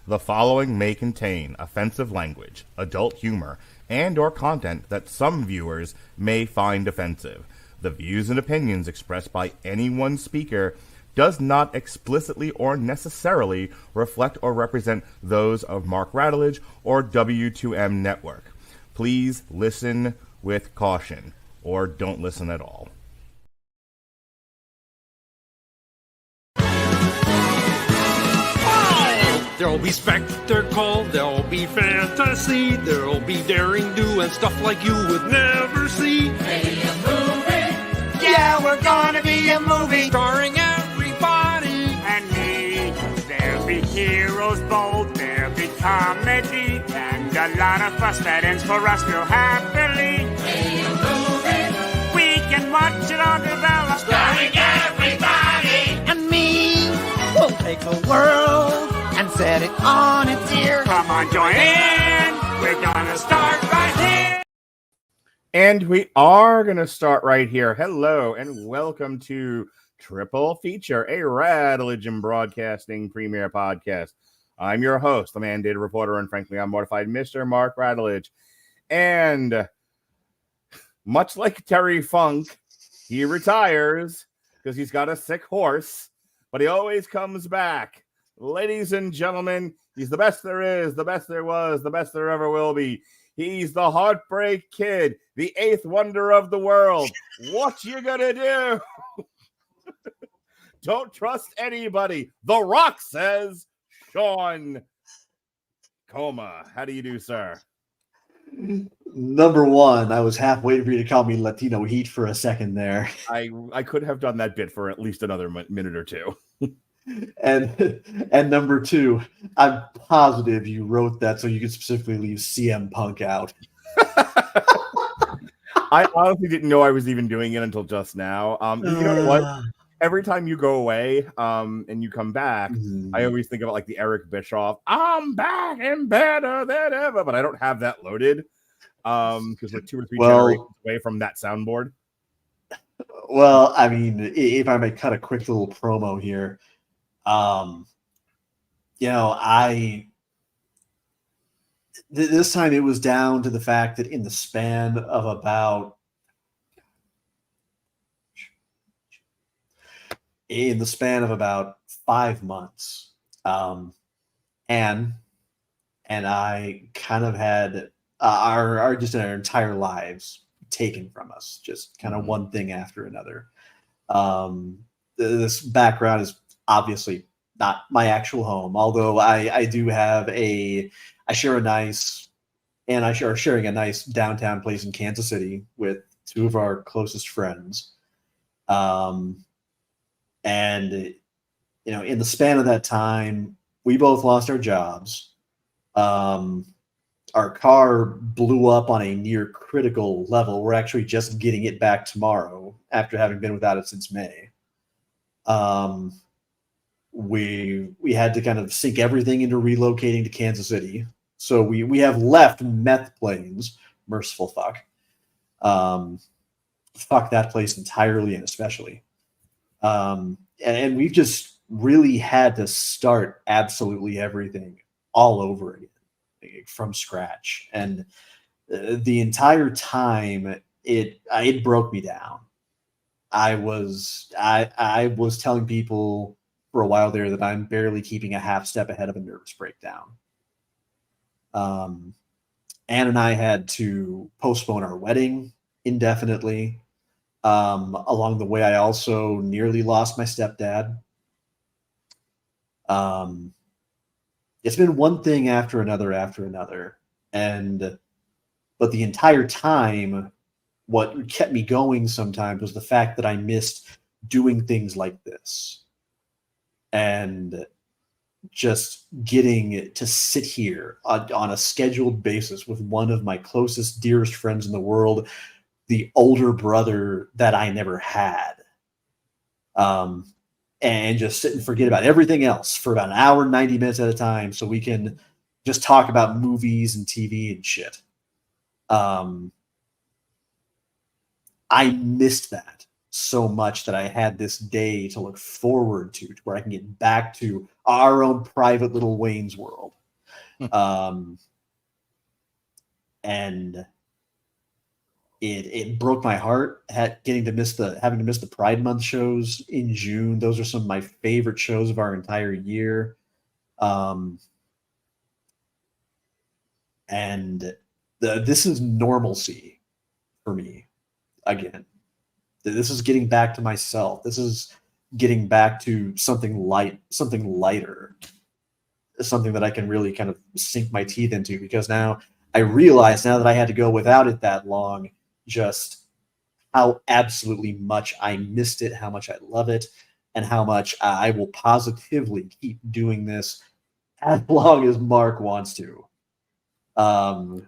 The following may contain offensive language, adult humor, and or content that some viewers may find offensive. The views and opinions expressed by any one speaker does not explicitly or necessarily reflect or represent those of Mark Radulich or W2M Network. Please listen with caution, or don't listen at all. There'll be spectacle, there'll be fantasy, there'll be daring do and stuff like you would never see. Be a movie, yeah, we're gonna be a movie, Starring everybody and me. There'll be heroes bold, there'll be comedy, and a lot of fuss that ends for us real happily. Be a movie, we can watch it all develop, starring everybody and me. We'll take the world and set it on its ear. Come on, join in. We're gonna start right here. And we are going to start right here. Hello, and welcome to Triple Feature, a Radulich and Broadcasting premiere podcast. I'm your host, the mandated reporter, and frankly, I'm mortified, Mr. Mark Radulich. And much like Terry Funk, he retires because he's got a sick horse, but he always comes back. Ladies and gentlemen, he's the best there is, the best there was, the best there ever will be. He's the Heartbreak Kid, the eighth wonder of the world. What you gonna do? Don't trust anybody. The Rock says, Sean Comer. How do you do, sir? Number one, I was half waiting for you to call me Latino Heat for a second there. I could have done that bit for at least another minute or two. And number two, I'm positive you wrote that so you could specifically leave CM Punk out. I honestly didn't know I was even doing it until just now. You know what? Every time you go away and you come back, I always think about like the Eric Bischoff, I'm back and better than ever, but I don't have that loaded because we're 2 or 3 generations away from that soundboard. Well, I mean, if I may cut a quick little promo here, this time it was down to the fact that in the span of about 5 months, Anne and I kind of had our entire lives taken from us, just kind of one thing after another. This background is obviously not my actual home, although I do have I share sharing a nice downtown place in Kansas City with 2 of our closest friends. And in the span of that time, we both lost our jobs. Our car blew up on a near critical level. We're actually just getting it back tomorrow after having been without it since May. We had to kind of sink everything into relocating to Kansas City. So we have left meth planes, merciful fuck. Fuck that place entirely and especially. And we've just really had to start absolutely everything all over again from scratch. And the entire time it broke me down. I was telling people for a while there that I'm barely keeping a half step ahead of a nervous breakdown. Anne and I had to postpone our wedding indefinitely. Along the way, I also nearly lost my stepdad. It's been one thing after another. But the entire time, what kept me going sometimes was the fact that I missed doing things like this. And just getting to sit here on a scheduled basis with one of my closest, dearest friends in the world, the older brother that I never had. And just sit and forget about everything else for about an hour, 90 minutes at a time, so we can just talk about movies and TV and shit. I missed that so much that I had this day to look forward to where I can get back to our own private little Wayne's World. And it broke my heart having to miss the Pride Month shows in June. Those are some of my favorite shows of our entire year. And this is normalcy for me again. This is getting back to myself. This is getting back to something lighter, something that I can really kind of sink my teeth into, because now I realize, now that I had to go without it that long, just how absolutely much I missed it, how much I love it, and how much I will positively keep doing this as long as Mark wants to. And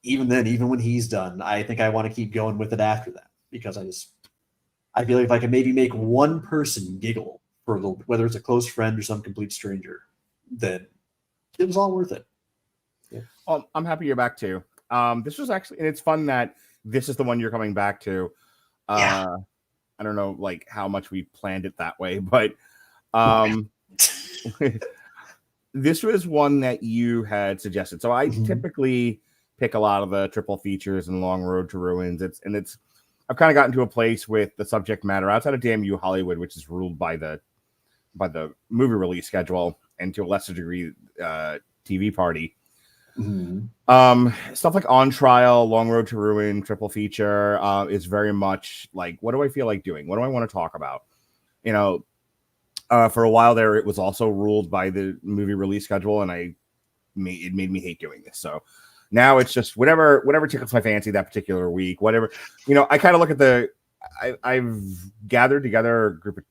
even then, even when he's done, I think I want to keep going with it after that, because I feel like if I can maybe make one person giggle for a little, whether it's a close friend or some complete stranger, then it was all worth it. Yeah. Well, I'm happy you're back too. This was actually, and it's fun that this is the one you're coming back to. I don't know like how much we planned it that way, but this was one that you had suggested. So I typically pick a lot of the triple features and Long Road to Ruins. I've kind of gotten to a place with the subject matter outside of Damn You Hollywood, which is ruled by the movie release schedule, and to a lesser degree TV Party. Stuff like On Trial, Long Road to Ruin, triple feature is very much like, what do I feel like doing? What do I want to talk about? You know, for a while there, it was also ruled by the movie release schedule, and it made me hate doing this. So now it's just whatever tickles my fancy that particular week, whatever. You know, I kind of look at I've gathered together a group of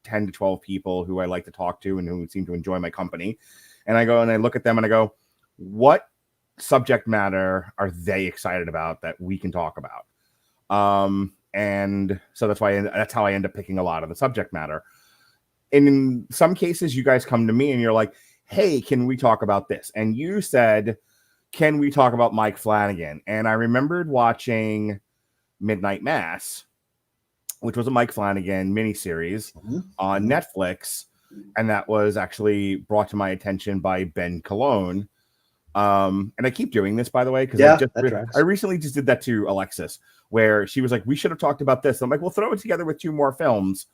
10 to 12 people who I like to talk to and who seem to enjoy my company, and I go and I look at them and I go, what subject matter are they excited about that we can talk about? And so that's how I end up picking a lot of the subject matter. And in some cases, you guys come to me and you're like, hey, can we talk about this? And you said, can we talk about Mike Flanagan? And I remembered watching Midnight Mass, which was a Mike Flanagan miniseries on Netflix. And that was actually brought to my attention by Ben Cologne. And I keep doing this, by the way, because I recently just did that to Alexis, where she was like, we should have talked about this. I'm like, we'll throw it together with 2 more films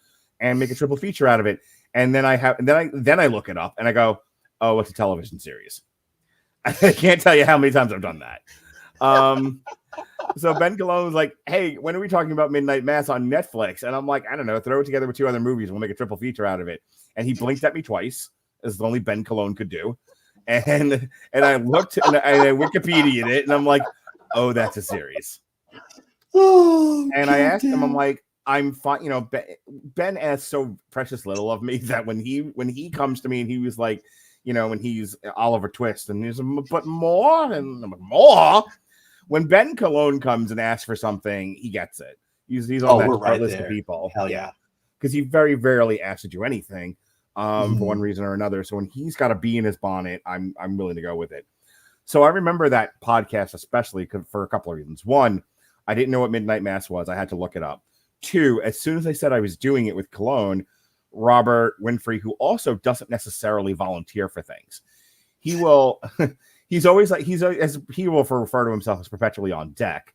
and make a triple feature out of it. And then I look it up and I go, oh, it's a television series. I can't tell you how many times I've done that. So Ben Cologne was like, hey, when are we talking about Midnight Mass on Netflix? And I'm like, I don't know, throw it together with 2 other movies. We'll make a triple feature out of it. And he blinked at me twice, as only Ben Cologne could do. And I looked and I Wikipedia'd it, and I'm like, oh, that's a series. And I asked him, I'm like, I'm fine. You know, Ben asks so precious little of me that when he comes to me and he was like, when he's Oliver Twist and he's but more and more. When Ben Cologne comes and asks for something, he gets it. He's on that right list of people. Hell yeah. Because he very rarely asks to do anything for one reason or another. So when he's got a bee in his bonnet, I'm willing to go with it. So I remember that podcast, especially for a couple of reasons. One, I didn't know what Midnight Mass was. I had to look it up. 2, as soon as I said I was doing it with Cologne, Robert Winfrey, who also doesn't necessarily volunteer for things, he will he's always like he will refer to himself as perpetually on deck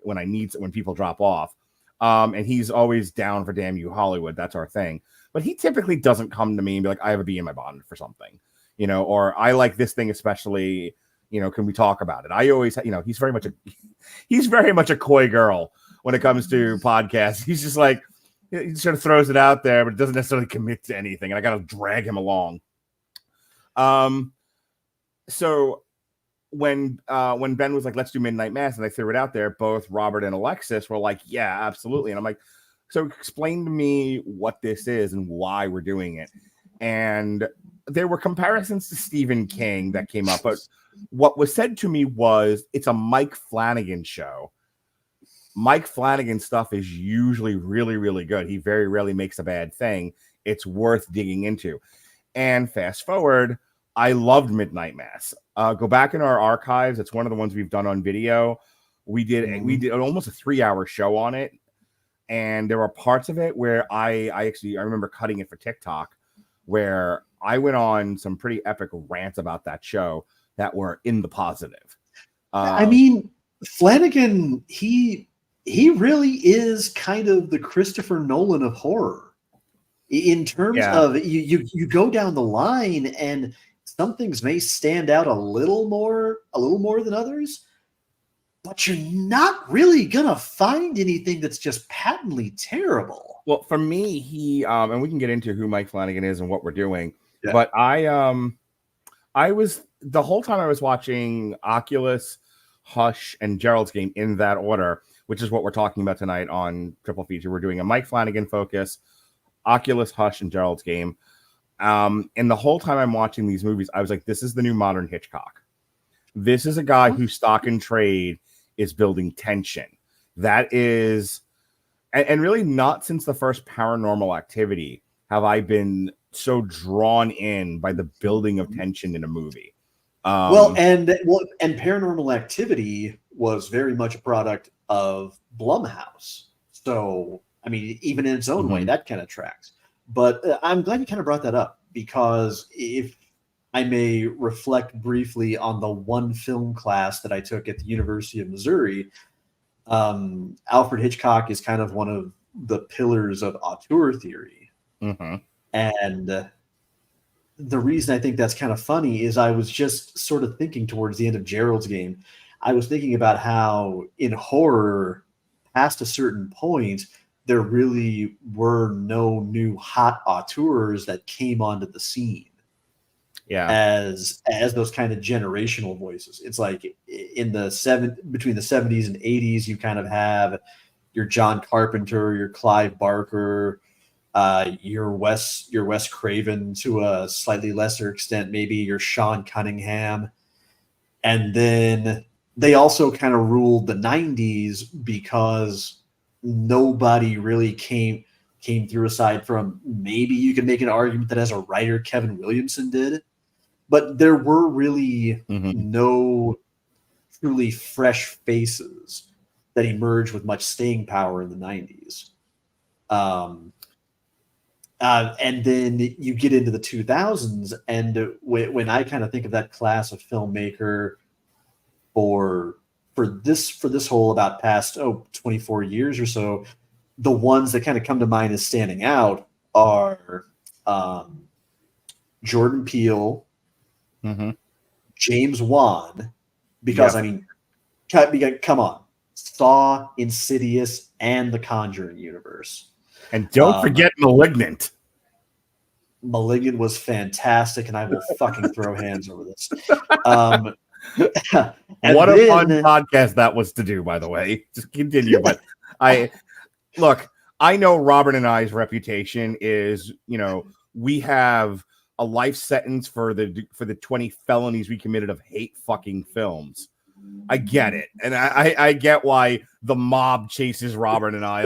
when people drop off, and he's always down for Damn You Hollywood. That's our thing. But he typically doesn't come to me and be like, I have a bee in my bonnet for something, or I like this thing especially, can we talk about it? I always, he's very much a coy girl when it comes to podcasts. He's just like, he sort of throws it out there, but doesn't necessarily commit to anything. And I got to drag him along. So when Ben was like, let's do Midnight Mass, and I threw it out there, both Robert and Alexis were like, yeah, absolutely. And I'm like, so explain to me what this is and why we're doing it. And there were comparisons to Stephen King that came up, but what was said to me was it's a Mike Flanagan show. Mike Flanagan stuff is usually really, really good. He very rarely makes a bad thing. It's worth digging into. And fast forward, I loved Midnight Mass. Go back in our archives. It's one of the ones we've done on video. We did almost a 3-hour show on it, and there were parts of it where I remember cutting it for TikTok, where I went on some pretty epic rants about that show that were in the positive. I mean, Flanagan, he really is kind of the Christopher Nolan of horror in terms of you go down the line and some things may stand out a little more than others, but you're not really gonna find anything that's just patently terrible. Well, for me, he and we can get into who Mike Flanagan is and what we're doing, Yeah. but I was the whole time I was watching Oculus, Hush, and Gerald's Game in that order, which is what we're talking about tonight on Triple Feature. We're doing a Mike Flanagan focus, Oculus, Hush, and Gerald's Game. And the whole time I'm watching these movies, I was like, this is the new modern Hitchcock. This is a guy whose stock and trade is building tension. That is, and really not since the first Paranormal Activity have I been so drawn in by the building of tension in a movie. And Paranormal Activity was very much a product of Blumhouse. So, I mean, even in its own way, that kind of tracks. But I'm glad you kind of brought that up, because if I may reflect briefly on the one film class that I took at the University of Missouri, Alfred Hitchcock is kind of one of the pillars of auteur theory. And the reason I think that's kind of funny is I was just sort of thinking towards the end of Gerald's Game, I was thinking about how in horror, past a certain point, there really were no new hot auteurs that came onto the scene. As those kind of generational voices. It's like in between the 70s and 80s, you kind of have your John Carpenter, your Clive Barker, your Wes Craven, to a slightly lesser extent, maybe your Sean Cunningham. And then they also kind of ruled the 90s because nobody really came through, aside from maybe you could make an argument that as a writer Kevin Williamson did. But there were really no truly fresh faces that emerged with much staying power in the 90s. And then you get into the 2000s, and when I kind of think of that class of filmmaker for this whole about past 24 years or so, the ones that kind of come to mind as standing out are Jordan Peele, James Wan, because I mean, come on, Saw, Insidious, and the Conjuring universe. And don't forget Malignant. Malignant was fantastic, and I will fucking throw hands over this. What a fun podcast that was to do, by the way. Just continue. But I know Robert and I's reputation is, we have a life sentence for the 20 felonies we committed of hate fucking films. I get it, and I get why the mob chases Robert and I,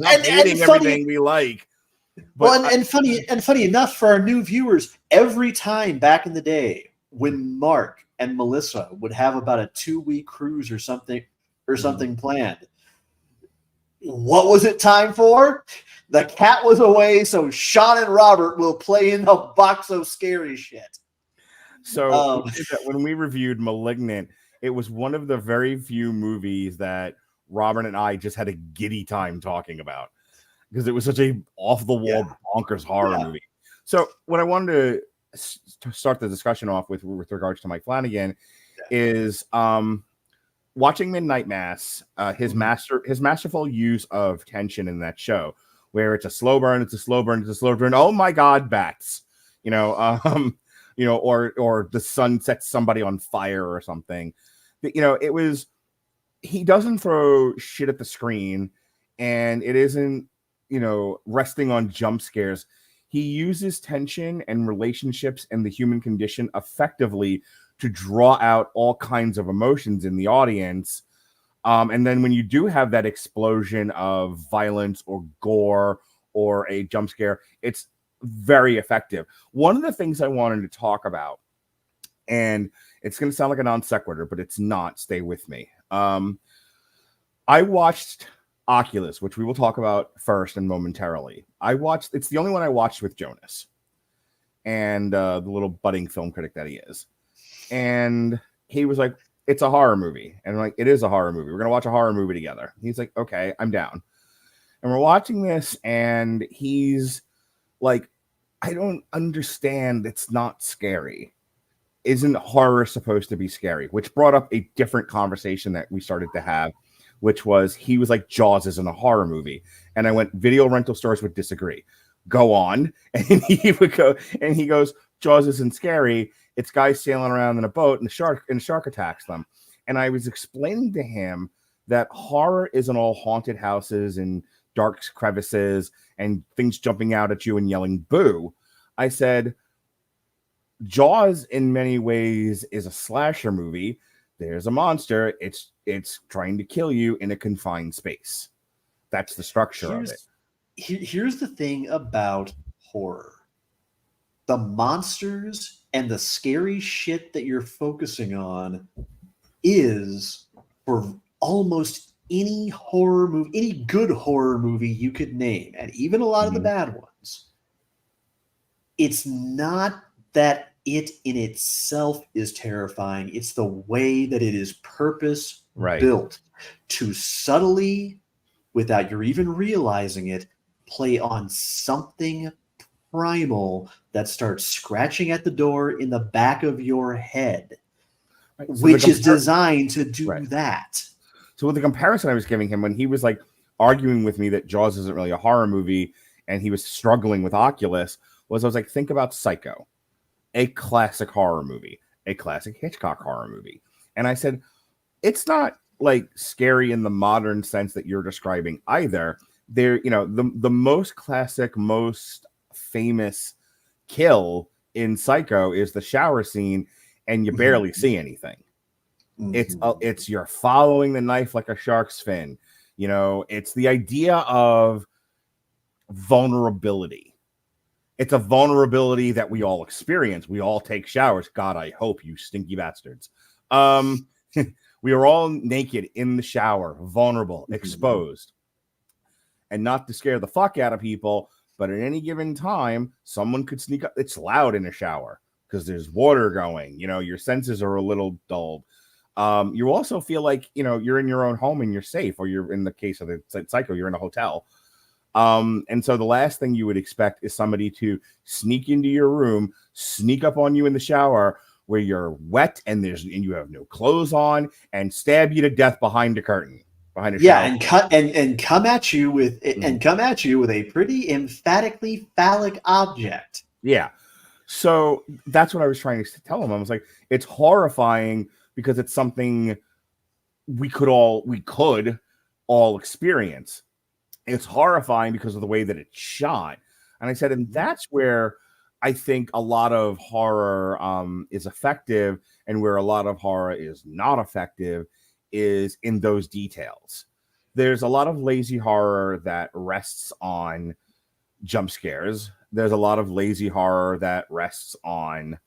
hating everything we like. But funny enough, for our new viewers, every time back in the day when Mark and Melissa would have about a 2-week cruise or something planned, what was it time for? The cat was away, so Sean and Robert will play in the box of scary shit. So when we reviewed Malignant, it was one of the very few movies that Robert and I just had a giddy time talking about, because it was such a off-the-wall bonkers horror movie. So what I wanted to start the discussion off with regards to Mike Flanagan is watching Midnight Mass, his masterful use of tension in that show, where it's a slow burn, oh my God, bats, or the sun sets somebody on fire or something. It was, he doesn't throw shit at the screen, and it isn't, resting on jump scares. He uses tension and relationships and the human condition effectively to draw out all kinds of emotions in the audience. And then when you do have that explosion of violence or gore or a jump scare, it's very effective. One of the things I wanted to talk about, and it's going to sound like a non sequitur, but it's not. Stay with me. I watched Oculus, which we will talk about first and momentarily. It's the only one I watched with Jonas and the little budding film critic that he is. And he was like, it's a horror movie. And I'm like, it is a horror movie. We're going to watch a horror movie together. He's like, okay, I'm down. And we're watching this, and he's like, I don't understand. It's not scary. Isn't horror supposed to be scary? Which brought up a different conversation that we started to have, which was, he was like, Jaws isn't a horror movie. And I went, video rental stores would disagree. Go on. And he would go, and he goes, Jaws isn't scary. It's guys sailing around in a boat, and the shark attacks them. And I was explaining to him that horror isn't all haunted houses and dark crevices and things jumping out at you and yelling boo. I said, Jaws in many ways is a slasher movie. There's a monster. It's trying to kill you in a confined space. That's the structure of it. Here's the thing about horror. The monsters and the scary shit that you're focusing on is, for almost any horror movie, any good horror movie you could name, and even a lot of the bad ones, it's not that it in itself is terrifying. It's the way that it is built to subtly, without you even realizing it, play on something primal that starts scratching at the door in the back of your head, so which is designed to do that. So with the comparison I was giving him, when he was like arguing with me that Jaws isn't really a horror movie and he was struggling with Oculus, I was like, think about Psycho, a classic horror movie, a classic Hitchcock horror movie. And I said, it's not like scary in the modern sense that you're describing either. There, the most classic, most famous kill in Psycho is the shower scene, and you barely see anything. It's you're following the knife like a shark's fin. It's the idea of vulnerability. It's a vulnerability that we all experience. We all take showers. God, I hope, you stinky bastards. We are all naked in the shower, vulnerable, exposed. And not to scare the fuck out of people, but at any given time, someone could sneak up. It's loud in a shower because there's water going. Your senses are a little dulled. You also feel like, you're in your own home and you're safe, or you're, in the case of the Psycho, you're in a hotel. And so the last thing you would expect is somebody to sneak into your room, sneak up on you in the shower where you're wet and you have no clothes on, and stab you to death behind a curtain. Behind a shower. and come at you with a pretty emphatically phallic object. Yeah. So that's what I was trying to tell him. I was like, it's horrifying because it's something we could all experience. It's horrifying because of the way that it's shot. And I said, and that's where I think a lot of horror is effective, and where a lot of horror is not effective is in those details. There's a lot of lazy horror that rests on jump scares. There's a lot of lazy horror that rests on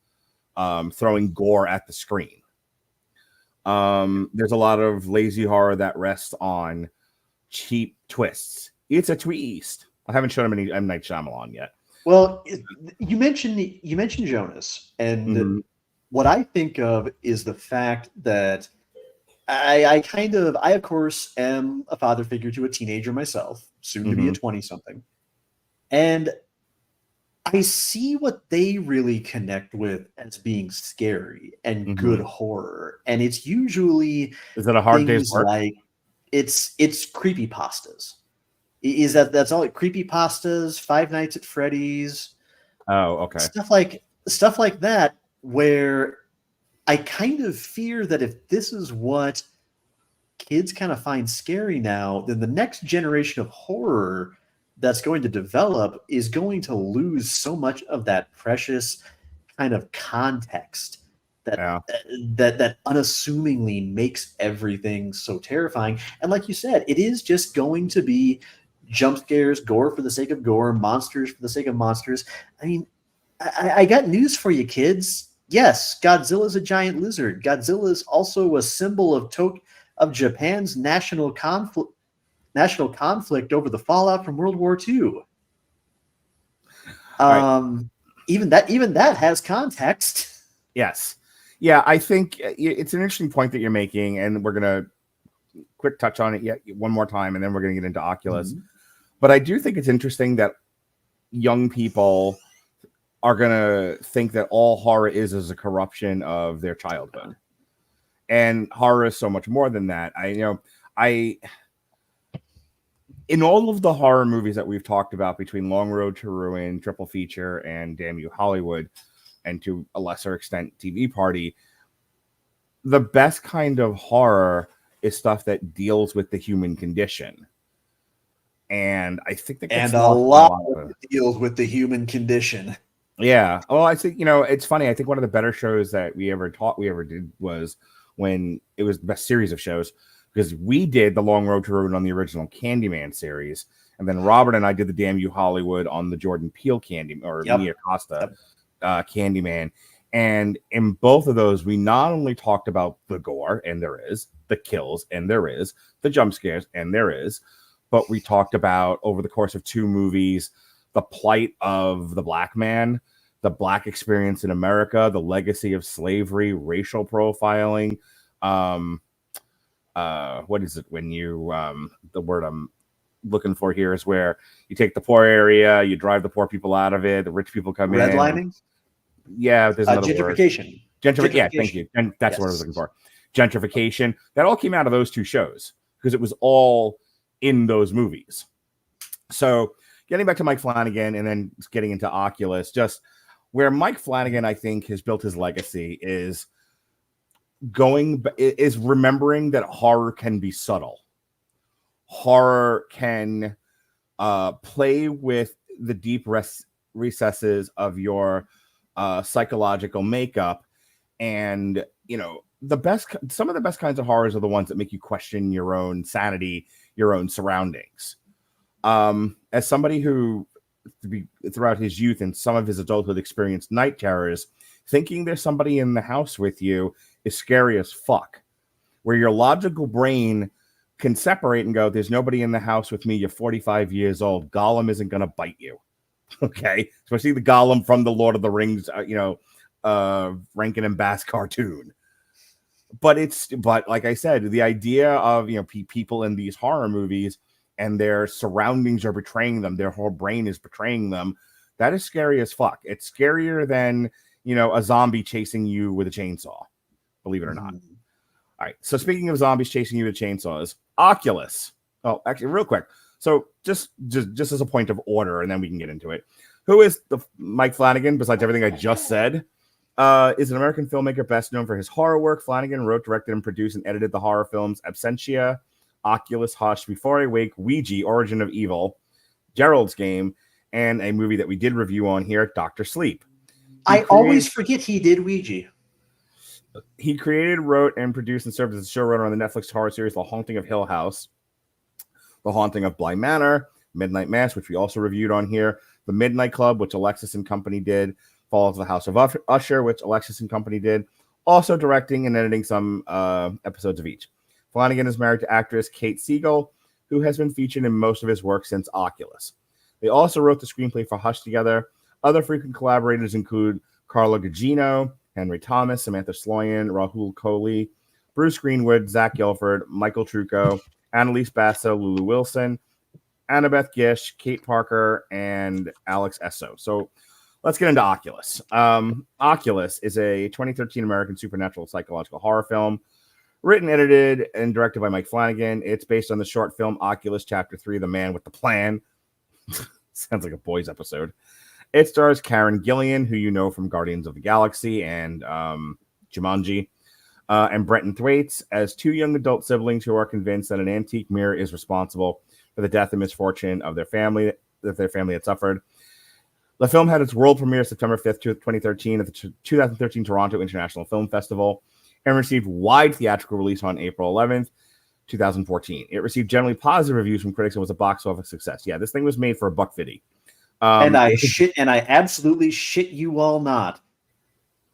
throwing gore at the screen. There's a lot of lazy horror that rests on cheap twists. It's a twist. I haven't shown him any M. Night Shyamalan yet. Well, you mentioned Jonas, and what I think of is the fact that I of course am a father figure to a teenager myself, soon to be a 20-something. And I see what they really connect with as being scary and good horror. And it's usually, is it a hard day's work? Like it's creepypastas. That's all? Creepypastas, Five Nights at Freddy's. Oh, okay. Stuff like that, where I kind of fear that if this is what kids kind of find scary now, then the next generation of horror that's going to develop is going to lose so much of that precious kind of context that unassumingly makes everything so terrifying. And like you said, it is just going to be jump scares, gore for the sake of gore, monsters for the sake of monsters. I mean, I got news for you, kids. Yes, Godzilla's a giant lizard. Godzilla is also a symbol of of Japan's national conflict over the fallout from World War II. Even that has context. Yes. Yeah, I think it's an interesting point that you're making, and we're going to quick touch on it yet one more time, and then we're going to get into Oculus. Mm-hmm. But I do think it's interesting that young people are going to think that all horror is a corruption of their childhood. And horror is so much more than that. In all of the horror movies that we've talked about, between Long Road to Ruin, Triple Feature, and Damn You Hollywood, and to a lesser extent TV Party, the best kind of horror is stuff that deals with the human condition. And I think that a lot of it deals with the human condition. Yeah. Well, I think, it's funny. I think one of the better shows that we ever did was when it was the best series of shows, because we did the Long Road to Ruin on the original Candyman series, and then Robert and I did the Damn You Hollywood on the Jordan Peele Mia Costa Candyman. And in both of those, we not only talked about the gore, and there is, the kills, and there is, the jump scares, and there is, but we talked about, over the course of 2 movies, the plight of the black man, the black experience in America, the legacy of slavery, racial profiling. What is it when you, the word I'm looking for here is where you take the poor area, you drive the poor people out of it, the rich people come in. Redlining? Yeah, there's another gentrification. Word. Gentrification. Yeah, thank you. And that's what I was looking for. Gentrification. That all came out of those 2 shows because it was all in those movies. So getting back to Mike Flanagan and then getting into Oculus, just where Mike Flanagan, I think, has built his legacy is remembering that horror can be subtle. Horror can play with the deep recesses of your psychological makeup, and some of the best kinds of horrors are the ones that make you question your own sanity, your own surroundings. As somebody who, throughout his youth and some of his adulthood, experienced night terrors, thinking there's somebody in the house with you is scary as fuck. Where your logical brain can separate and go, there's nobody in the house with me, you're 45 years old, Gollum isn't going to bite you. Okay? Especially the Gollum from the Lord of the Rings, Rankin and Bass cartoon. But like I said, the idea of, people in these horror movies and their surroundings are betraying them, their whole brain is betraying them, that is scary as fuck. It's scarier than, a zombie chasing you with a chainsaw, believe it or not. All right. So speaking of zombies chasing you with chainsaws, Oculus. Oh, actually, real quick. So just as a point of order, and then we can get into it. Who is the Mike Flanagan, besides everything I just said? Is an American filmmaker best known for his horror work. Flanagan wrote, directed, and produced and edited the horror films Absentia, Oculus, Hush, Before I Wake, Ouija, Origin of Evil, Gerald's Game, and a movie that we did review on here, Dr. Sleep. Always forget he did Ouija. He created, wrote, and produced and served as a showrunner on the Netflix horror series The Haunting of Hill House, The Haunting of Bly Manor, Midnight Mass, which we also reviewed on here, The Midnight Club, which Alexis and Company did, Falls of the House of Usher, which Alexis and Company did, also directing and editing some episodes of each. Flanagan is married to actress Kate Siegel, who has been featured in most of his work since Oculus. They also wrote the screenplay for Hush together. Other frequent collaborators include Carla Gugino, Henry Thomas, Samantha Sloyan, Rahul Kohli, Bruce Greenwood, Zach Gilford, Michael Trucco, Annalise Basso, Lulu Wilson, Annabeth Gish, Kate Parker, and Alex Esso. So let's get into Oculus. Oculus is a 2013 American supernatural psychological horror film, written, edited, and directed by Mike Flanagan. It's based on the short film Oculus Chapter 3, The Man with the Plan. Sounds like a boys episode. It stars Karen Gillian, who you know from Guardians of the Galaxy and Jumanji, and Brenton Thwaites as 2 young adult siblings who are convinced that an antique mirror is responsible for the death and misfortune of their family had suffered. The film had its world premiere September 5th, 2013 at the 2013 Toronto International Film Festival and received wide theatrical release on April 11th, 2014. It received generally positive reviews from critics and was a box office success. Yeah, this thing was made for $1.50. And I absolutely shit you all not.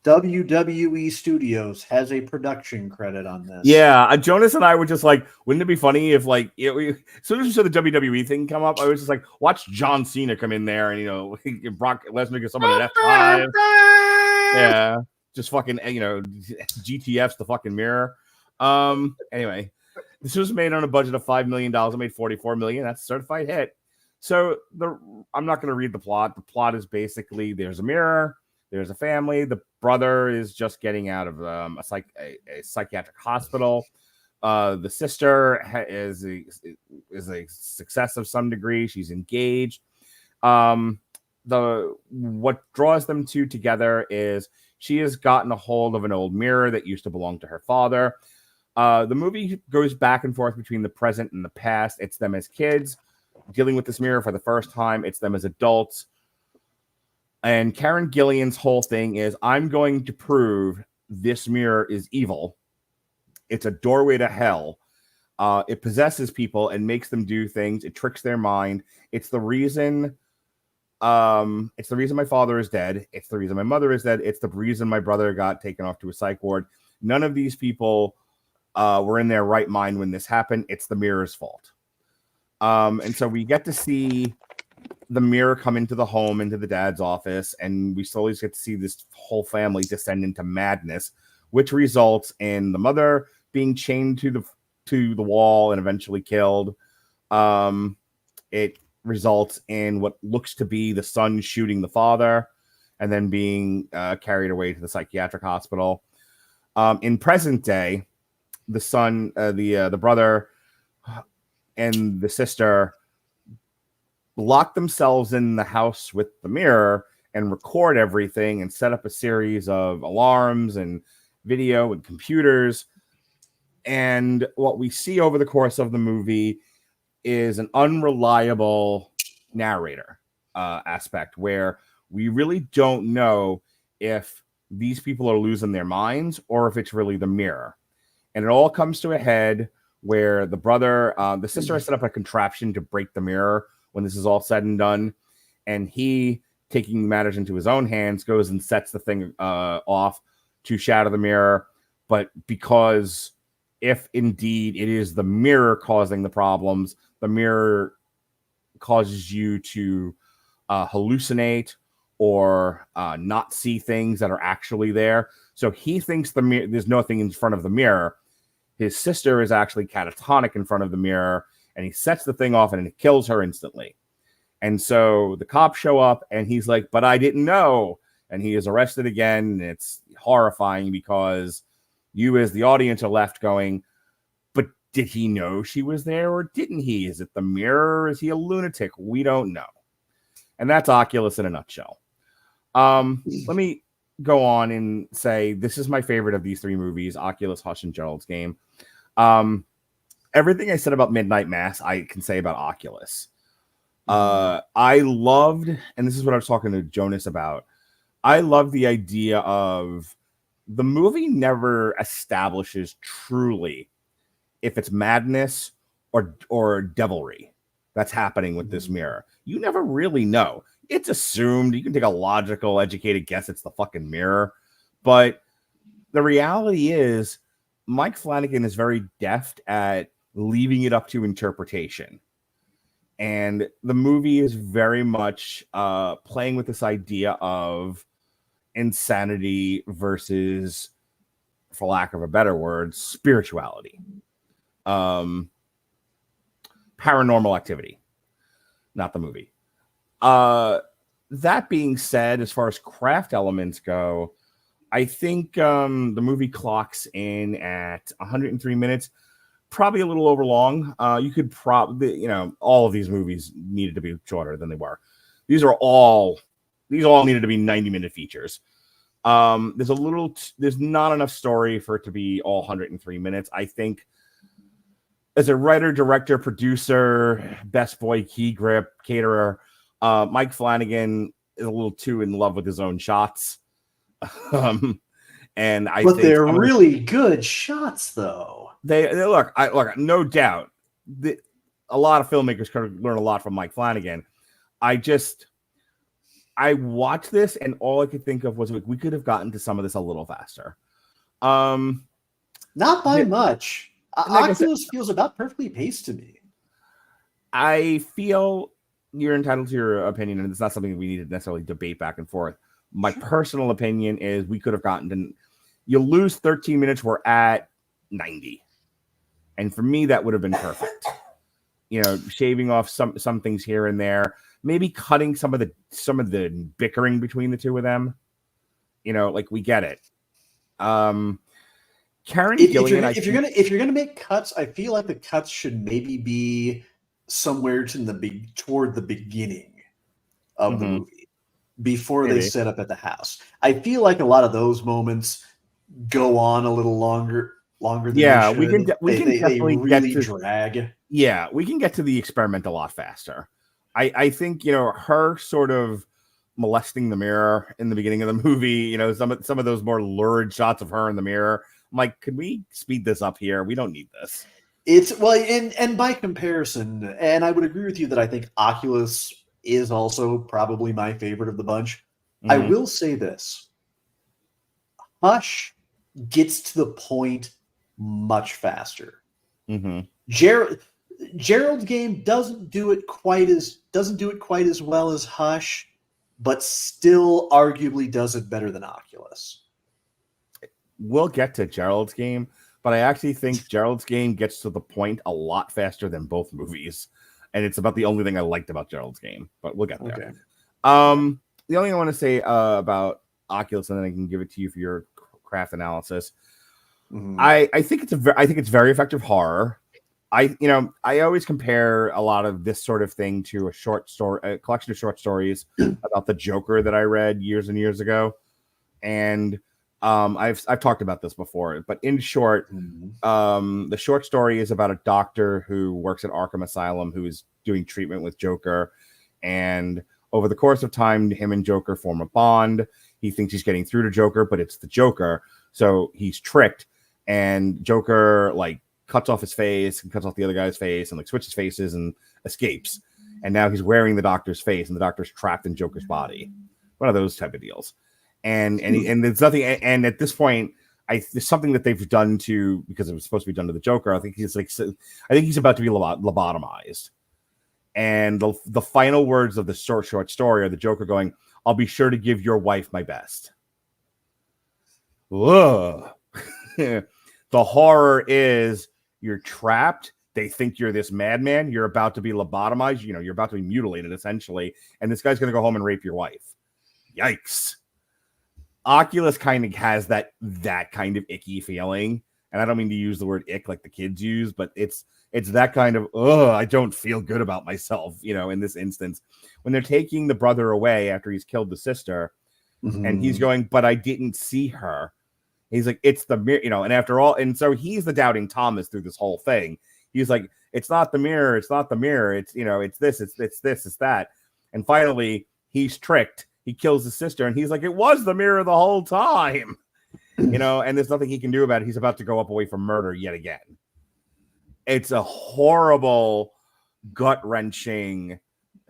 WWE Studios has a production credit on this. Yeah, Jonas and I were just like, wouldn't it be funny if, like, as soon as you saw the WWE thing come up, I was just like, watch John Cena come in there and, Brock Lesnar give someone an F5. Yeah, just fucking, GTF's the fucking mirror. Anyway, this was made on a budget of $5 million. It made $44 million. That's a certified hit. So I'm not going to read the plot. The plot is basically there's a mirror, there's a family. The brother is just getting out of a psychiatric hospital. The sister is a success of some degree. She's engaged. What draws them two together is she has gotten a hold of an old mirror that used to belong to her father. The movie goes back and forth between the present and the past. It's them as kids dealing with this mirror for the first time. It's them as adults. And Karen Gillan's whole thing is, I'm going to prove this mirror is evil. It's a doorway to hell. It possesses people and makes them do things. It tricks their mind. It's the reason my father is dead. It's the reason my mother is dead. It's the reason my brother got taken off to a psych ward. None of these people were in their right mind when this happened. It's the mirror's fault. And so we get to see the mirror come into the home, into the dad's office, and we slowly get to see this whole family descend into madness, which results in the mother being chained to the wall and eventually killed. It results in what looks to be the son shooting the father and then being carried away to the psychiatric hospital. In present day, the son, the brother and the sister lock themselves in the house with the mirror and record everything and set up a series of alarms and video and computers. And what we see over the course of the movie is an unreliable narrator aspect where we really don't know if these people are losing their minds or if it's really the mirror. And it all comes to a head where the sister has set up a contraption to break the mirror when this is all said and done. And he, taking matters into his own hands, goes and sets the thing off to shatter the mirror. But because if indeed it is the mirror causing the problems, the mirror causes you to hallucinate or not see things that are actually there. So he thinks there's nothing in front of the mirror. His sister is actually catatonic in front of the mirror, and he sets the thing off and it kills her instantly. And so the cops show up and he's like, but I didn't know. And he is arrested again. And it's horrifying because you as the audience are left going, but did he know she was there or didn't he? Is it the mirror? Is he a lunatic? We don't know. And that's Oculus in a nutshell. Let me go on and say this is my favorite of these three movies, Oculus, Hush, and Gerald's Game. Everything I said about Midnight Mass, I can say about Oculus. I loved, and this is what I was talking to Jonas about, I love the idea of the movie never establishes truly if it's madness or devilry that's happening with this mirror. You never really know. It's assumed. You can take a logical, educated guess it's the fucking mirror. But the reality is Mike Flanagan is very deft at leaving it up to interpretation. And the movie is very much playing with this idea of insanity versus, for lack of a better word, spirituality. Paranormal activity. Not the movie. That being said, as far as craft elements go, I think the movie clocks in at 103 minutes. Probably a little over long. You could probably, all of these movies needed to be shorter than they were. These all needed to be 90-minute features. There's not enough story for it to be all 103 minutes. I think as a writer, director, producer, best boy, key grip, caterer, Mike Flanagan is a little too in love with his own shots. But they're really good shots, though. They look, no doubt. A lot of filmmakers could learn a lot from Mike Flanagan. I I watched this and all I could think of was like, we could have gotten to some of this a little faster. Not by much. Like Oculus feels about perfectly paced to me. I feel you're entitled to your opinion, and it's not something we need to necessarily debate back and forth. My personal opinion is we could have gotten to. You lose 13 minutes, we're at 90, and for me that would have been perfect. Shaving off some things here and there, maybe cutting some of the bickering between the two of them. Like we get it. Karen Gillian. If you're gonna make cuts, I feel like the cuts should maybe be somewhere toward the beginning of the movie before they set up at the house. I feel like a lot of those moments go on a little longer than they should. we can definitely really get to drag. Yeah, we can get to the experiment a lot faster. I think her sort of molesting the mirror in the beginning of the movie. Some of those more lurid shots of her in the mirror. I'm like, could we speed this up here? We don't need this. It's and by comparison, and I would agree with you that I think Oculus is also probably my favorite of the bunch. I will say this. Hush gets to the point much faster. Gerald's Game doesn't do it quite as well as Hush, but still arguably does it better than Oculus. We'll get to Gerald's Game, but I actually think Gerald's Game gets to the point a lot faster than both movies. And it's about the only thing I liked about Gerald's Game, but we'll get there. Okay. The only thing I want to say about Oculus, and then I can give it to you for your craft analysis. I think it's very effective horror. I always compare a lot of this sort of thing to a collection of short stories about the Joker that I read years and years ago. And I've talked about this before, but in short, the short story is about a doctor who works at Arkham Asylum who is doing treatment with Joker. And over the course of time, him and Joker form a bond. He thinks he's getting through to Joker, but it's the Joker. So he's tricked, and Joker cuts off his face and cuts off the other guy's face and switches faces and escapes. And now he's wearing the doctor's face, and the doctor's trapped in Joker's body. One of those type of deals. And there's nothing. And at this point, there's something that they've done because it was supposed to be done to the Joker. I think he's about to be lobotomized. And the final words of the short story are the Joker going, "I'll be sure to give your wife my best." Whoa. The horror is you're trapped. They think you're this madman. You're about to be lobotomized. You're about to be mutilated, essentially. And this guy's going to go home and rape your wife. Yikes. Oculus kind of has that kind of icky feeling. And I don't mean to use the word ick like the kids use, but it's that kind of, I don't feel good about myself, in this instance. When they're taking the brother away after he's killed the sister, and he's going, but I didn't see her. He's like, it's the mirror, and after all, and so he's the doubting Thomas through this whole thing. He's like, it's not the mirror, it's not the mirror, it's it's this, it's that. And finally, he's tricked. He kills his sister, and he's like, it was the mirror the whole time. And there's nothing he can do about it. He's about to go up away from murder yet again. It's a horrible, gut-wrenching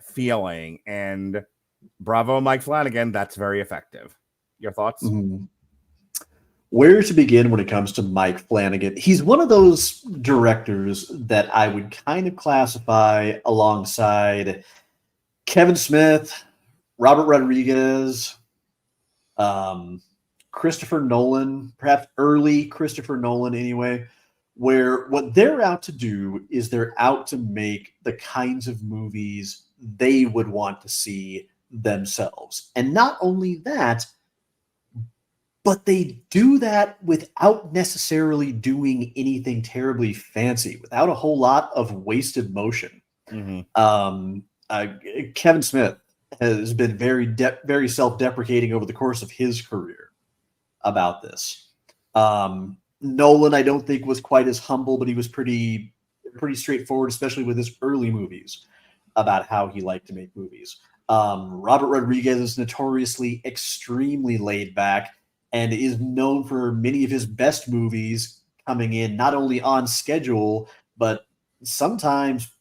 feeling, and bravo, Mike Flanagan, that's very effective. Your thoughts? Where to begin when it comes to Mike Flanagan? He's one of those directors that I would kind of classify alongside Kevin Smith, Robert Rodriguez, Christopher Nolan, perhaps early Christopher Nolan anyway, where what they're out to do is they're out to make the kinds of movies they would want to see themselves. And not only that, but they do that without necessarily doing anything terribly fancy, without a whole lot of wasted motion. Kevin Smith has been very self-deprecating over the course of his career about this. Nolan, I don't think, was quite as humble, but he was pretty straightforward, especially with his early movies, about how he liked to make movies. Robert Rodriguez is notoriously extremely laid back and is known for many of his best movies coming in not only on schedule, but sometimes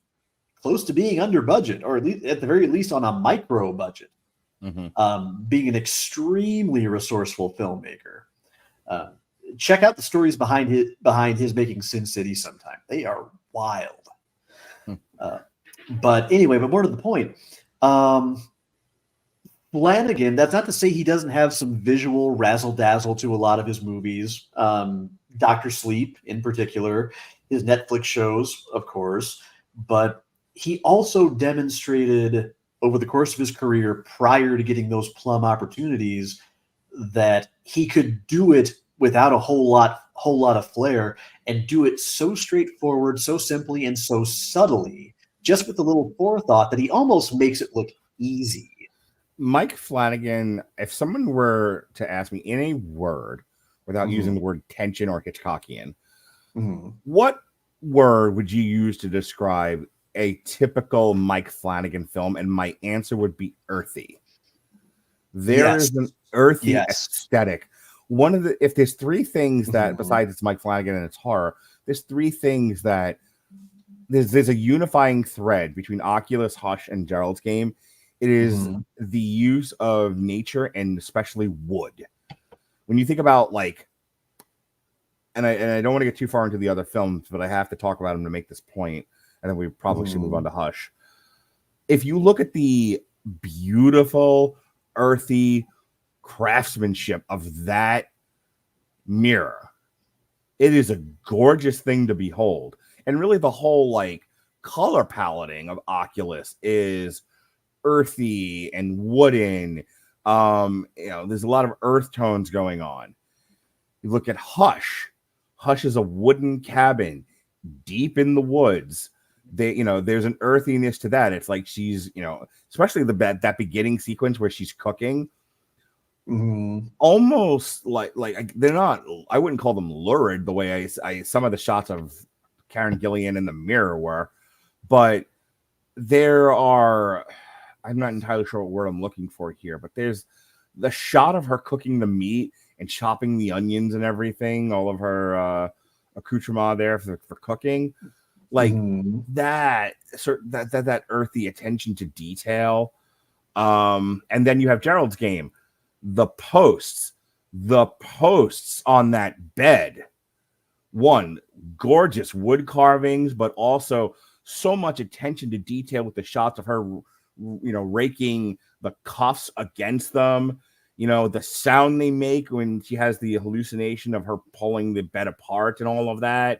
close to being under budget, or at the very least on a micro budget. being an extremely resourceful filmmaker. Check out the stories behind his making Sin City sometime. They are wild. But anyway, but more to the point, Flanagan, that's not to say he doesn't have some visual razzle-dazzle to a lot of his movies. Dr. Sleep, in particular, his Netflix shows, of course. But he also demonstrated over the course of his career, prior to getting those plum opportunities, that he could do it without a whole lot of flair and do it so straightforward, so simply, and so subtly, just with a little forethought, that he almost makes it look easy. Mike Flanagan, if someone were to ask me in a word without using the word tension or Hitchcockian, what word would you use to describe a typical Mike Flanagan film? And my answer would be earthy. There is an earthy aesthetic. If there's three things that, besides it's Mike Flanagan and it's horror, there's three things that there's a unifying thread between Oculus, Hush, and Gerald's Game. It is the use of nature and especially wood. When you think about and I don't want to get too far into the other films, but I have to talk about them to make this point, and then we probably should move on to Hush. If you look at the beautiful, earthy craftsmanship of that mirror, it is a gorgeous thing to behold. And really the whole color paleting of Oculus is earthy and wooden. There's a lot of earth tones going on. You look at Hush. Hush is a wooden cabin deep in the woods. There's an earthiness to that. It's like she's, especially that beginning sequence where she's cooking, almost like they're not. I wouldn't call them lurid the way I some of the shots of Karen Gillan in the mirror were, but there are. I'm not entirely sure what word I'm looking for here, but there's the shot of her cooking the meat and chopping the onions and everything, all of her accoutrement there for cooking, that earthy attention to detail. And then you have Gerald's Game, the posts on that bed, one, gorgeous wood carvings, but also so much attention to detail with the shots of her raking the cuffs against them, the sound they make when she has the hallucination of her pulling the bed apart and all of that.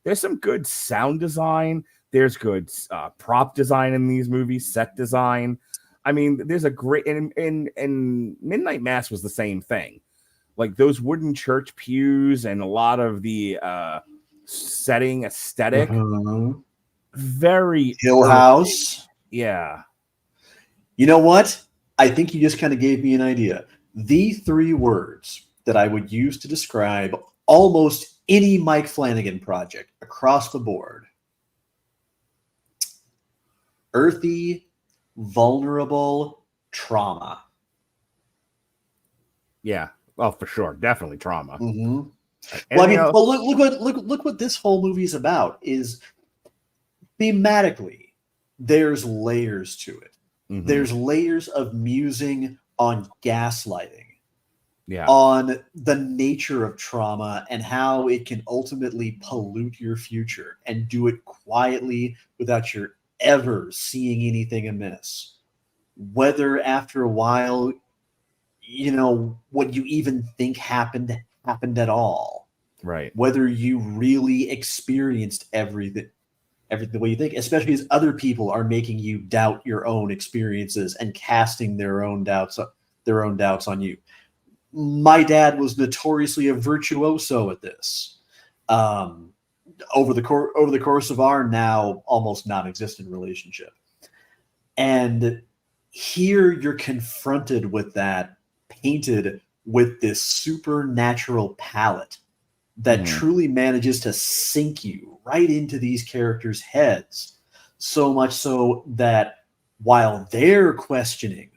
There's some good sound design. There's good prop design in these movies, set design. I mean, there's a great, and Midnight Mass was the same thing. Like those wooden church pews and a lot of the setting aesthetic. Very Hill House. Yeah. You know what? I think you just kind of gave me an idea. The three words that I would use to describe almost any Mike Flanagan project across the board: earthy, vulnerable, trauma. Yeah. Well, for sure. Definitely trauma. Look what this whole movie is about. Is thematically, there's layers to it. There's layers of musing on gaslighting, on the nature of trauma and how it can ultimately pollute your future, and do it quietly without your ever seeing anything amiss. Whether after a while, what you even think happened at all. Right. Whether you really experienced everything the way you think, especially as other people are making you doubt your own experiences and casting their own doubts on you. My dad was notoriously a virtuoso at this. Over the course of our now almost non-existent relationship. And here you're confronted with that, painted with this supernatural palette that truly manages to sink you right into these characters' heads. So much so that while they're questioning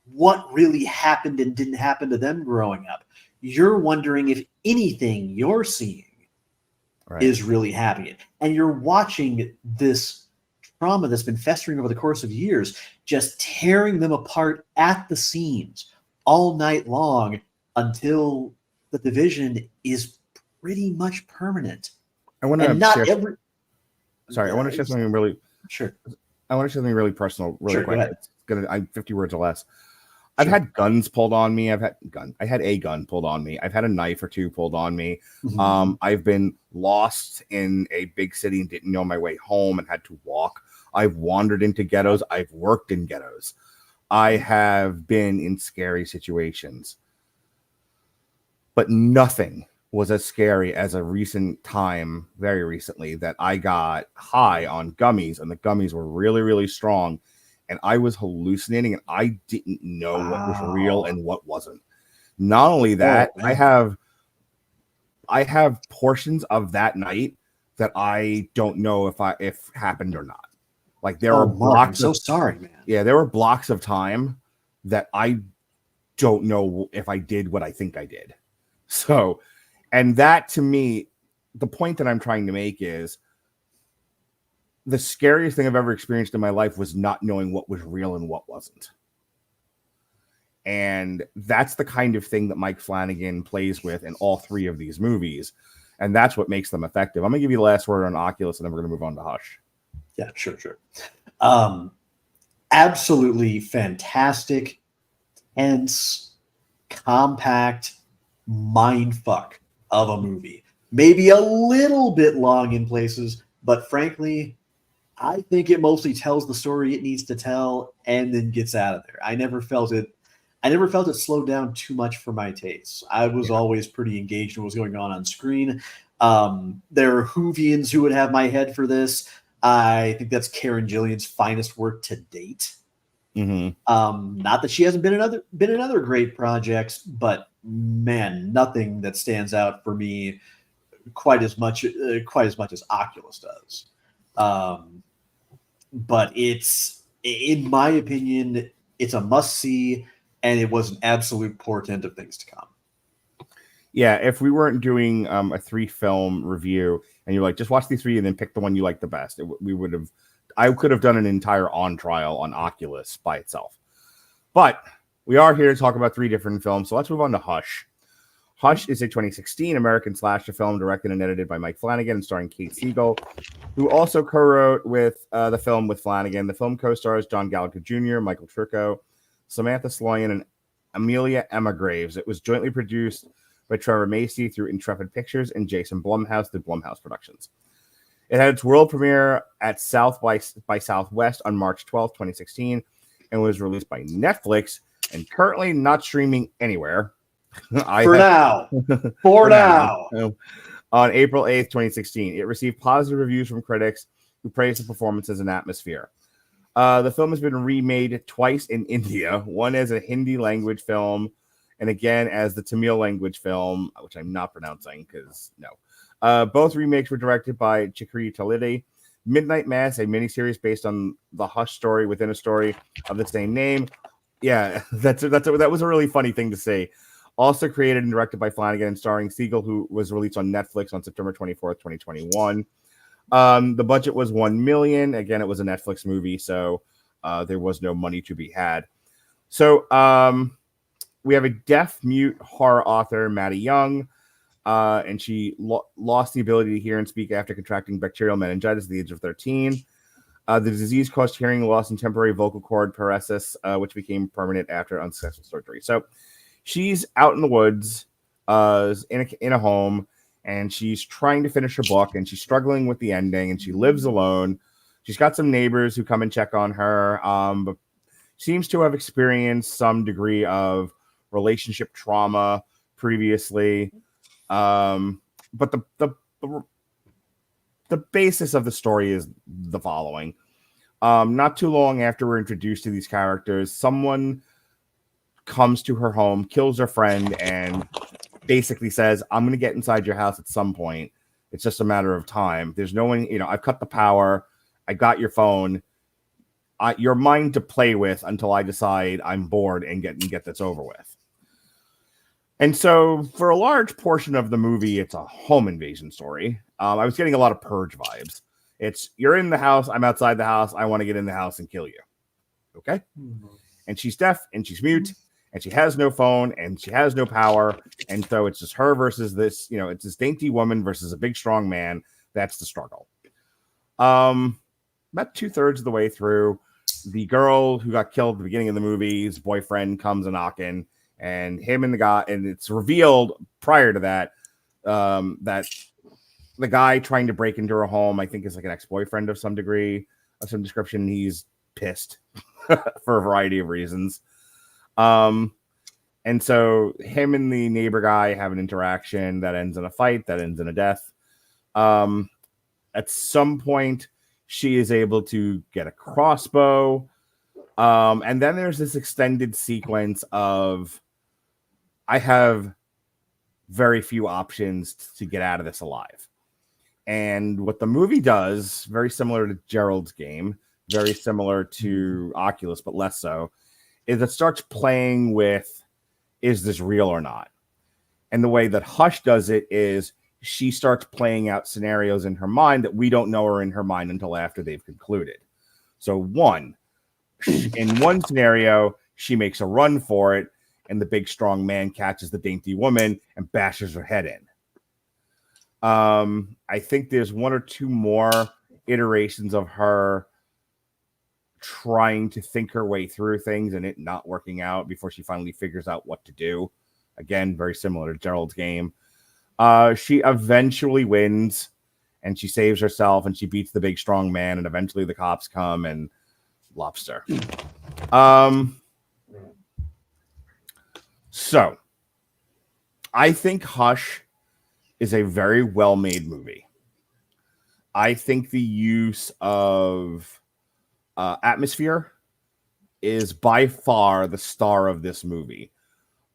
what really happened and didn't happen to them growing up, you're wondering if anything you're seeing is really happening. And you're watching this trauma that's been festering over the course of years, just tearing them apart at the seams all night long until the division is pretty much permanent. I want And to not share. every. Sorry, I want to share something really. Sure. I want to share something really personal, really Sure, go quick. ahead. It's I'm 50 words or less. I've Sure. had guns pulled on me. I had a gun pulled on me. I've had a knife or two pulled on me. Mhm. I've been lost in a big city and didn't know my way home and had to walk. I've wandered into ghettos. I've worked in ghettos. I have been in scary situations. But nothing was as scary as a recent time, very recently, that I got high on gummies, and the gummies were really, really strong. And I was hallucinating, and I didn't know what was real and what wasn't. Not only that, Oh, man. I have portions of that night that I don't know if happened or not. Like there were Mark, I'm blocks. so sorry, man. Yeah, there were blocks of time that I don't know if I did what I think I did. So, and that to me, the point that I'm trying to make is the scariest thing I've ever experienced in my life was not knowing what was real and what wasn't. And that's the kind of thing that Mike Flanagan plays with in all three of these movies. And that's what makes them effective. I'm going to give you the last word on Oculus, and then we're going to move on to Hush. Yeah, sure. Absolutely fantastic, tense, compact mind fuck of a movie. Maybe a little bit long in places, but frankly, I think it mostly tells the story it needs to tell and then gets out of there. I never felt it slowed down too much for my tastes. I was always pretty engaged in what was going on screen. There are Whovians who would have my head for this. I think that's Karen Gillian's finest work to date. Mm-hmm. Not that she hasn't been in other great projects, but man, nothing that stands out for me quite as much as Oculus does. But it's, in my opinion, it's a must-see, and it was an absolute portent of things to come. Yeah, if we weren't doing a 3-film review, and you're like, just watch these 3 and then pick the one you like the best, I could have done an entire on trial on Oculus by itself. But we are here to talk about 3 different films, so let's move on to Hush. Hush is a 2016 American slasher film directed and edited by Mike Flanagan and starring Kate Siegel, who also co-wrote with the film with Flanagan. The film co-stars John Gallagher Jr., Michael Tricco, Samantha Sloyan, and Amelia Emma Graves. It was jointly produced by Trevor Macy through Intrepid Pictures and Jason Blumhouse through Blumhouse Productions. It had its world premiere at South by Southwest on March 12, 2016, and was released by Netflix and currently not streaming anywhere. For now. On April 8th, 2016. It received positive reviews from critics who praised the performances and atmosphere. The film has been remade twice in India, one as a Hindi language film, and again as the Tamil language film, which I'm not pronouncing because no. Both remakes were directed by Chikri Talide. Midnight Mass, a miniseries based on the Hush story within a story of the same name. Yeah, that was a really funny thing to say. Also created and directed by Flanagan and starring Siegel, who was released on Netflix on September 24th, 2021. The budget was $1 million. Again, it was a Netflix movie, so there was no money to be had. So we have a deaf-mute horror author, Maddie Young, and she lost the ability to hear and speak after contracting bacterial meningitis at the age of 13. The disease caused hearing loss and temporary vocal cord paresis, which became permanent after unsuccessful surgery. So she's out in the woods in a home, and she's trying to finish her book, and she's struggling with the ending, and she lives alone. She's got some neighbors who come and check on her, but seems to have experienced some degree of relationship trauma previously. But the basis of the story is the following. Not too long after we're introduced to these characters, someone comes to her home, kills her friend, and basically says, I'm going to get inside your house at some point. It's just a matter of time. There's no one, I've cut the power. I got your phone. You're mine to play with until I decide I'm bored and get this over with. And so for a large portion of the movie, it's a home invasion story. I was getting a lot of Purge vibes. It's you're in the house, I'm outside the house, I want to get in the house and kill you. Okay? And she's deaf and she's mute and she has no phone and she has no power. And so it's just her versus this, it's this dainty woman versus a big, strong man. That's the struggle. About 2/3 of the way through, the girl who got killed at the beginning of the movie's boyfriend comes a knocking, and him and the guy, and it's revealed prior to that, that the guy trying to break into her home, I think, is like an ex-boyfriend of some degree, of some description. He's pissed for a variety of reasons. And so him and the neighbor guy have an interaction that ends in a fight, that ends in a death. At some point, she is able to get a crossbow. And then there's this extended sequence of, I have very few options to get out of this alive. And what the movie does, very similar to Gerald's Game, very similar to Oculus, but less so, is it starts playing with, is this real or not? And the way that Hush does it is she starts playing out scenarios in her mind that we don't know are in her mind until after they've concluded. So in one scenario, she makes a run for it, and the big, strong man catches the dainty woman and bashes her head in. I think there's one or two more iterations of her trying to think her way through things and it not working out before she finally figures out what to do. Again, very similar to Gerald's Game. She eventually wins and she saves herself and she beats the big, strong man, and eventually the cops come and lobster. So I think Hush is a very well-made movie. I think the use of atmosphere is by far the star of this movie.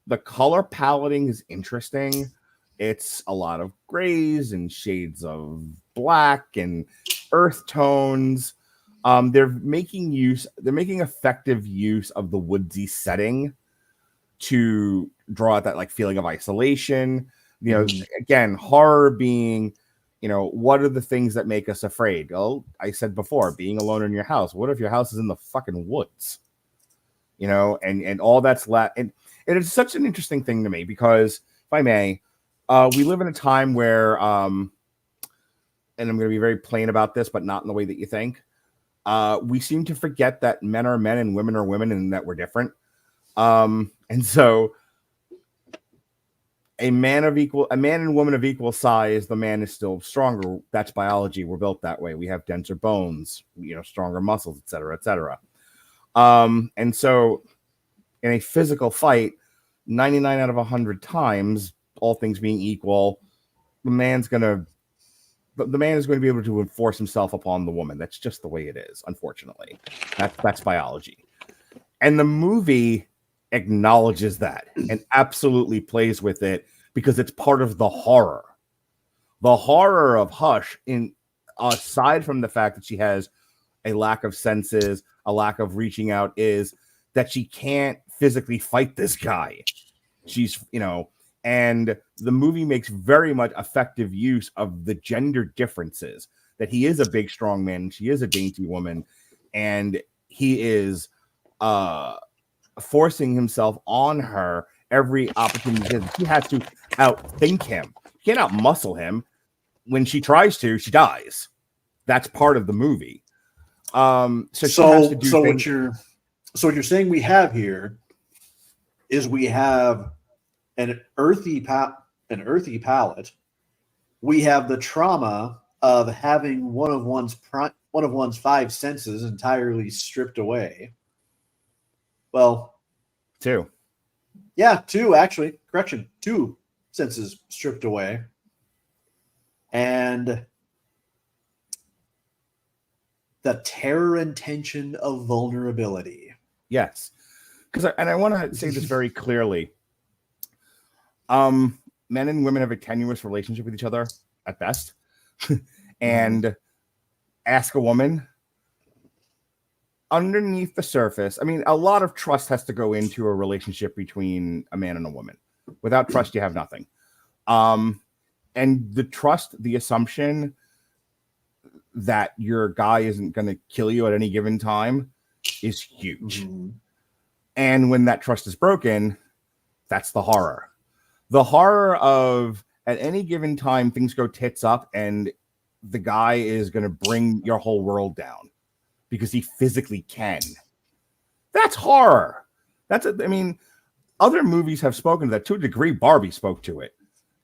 The color paletting is interesting. It's a lot of grays and shades of black and earth tones. They're making effective use of the woodsy setting to draw out that like feeling of isolation. Again, horror being, what are the things that make us afraid? Oh, I said before, being alone in your house. What if your house is in the fucking woods? And all that's left. And it is such an interesting thing to me because, if I may, we live in a time where, and I'm going to be very plain about this, but not in the way that you think. We seem to forget that men are men and women are women and that we're different. And so a man and woman of equal size, the man is still stronger. That's biology. We're built that way. We have denser bones, stronger muscles, et cetera, et cetera. And so in a physical fight, 99 out of 100 times, all things being equal, the man is going to be able to enforce himself upon the woman. That's just the way it is, unfortunately. That's biology. And the movie acknowledges that and absolutely plays with it because it's part of the horror. The horror of Hush, aside from the fact that she has a lack of senses, a lack of reaching out, is that she can't physically fight this guy. She's, and the movie makes very much effective use of the gender differences, that he is a big, strong man, she is a dainty woman, and he is forcing himself on her every opportunity. She has to outthink him. She can't outmuscle him. When she tries to, she dies. That's part of the movie. So what you're saying we have here is we have an earthy palette. We have the trauma of having one of one's five senses entirely stripped away. Well, two. Yeah, two actually. Correction, two senses stripped away, and the terror and tension of vulnerability. Yes, I want to say this very clearly. Men and women have a tenuous relationship with each other at best. And ask a woman, underneath the surface, I mean, a lot of trust has to go into a relationship between a man and a woman. Without trust, you have nothing. And the trust, the assumption, that your guy isn't going to kill you at any given time is huge. Mm-hmm. And when that trust is broken, that's the horror. The horror of at any given time, things go tits up and the guy is going to bring your whole world down because he physically can. That's horror. I mean, other movies have spoken to that to a degree. Barbie spoke to it.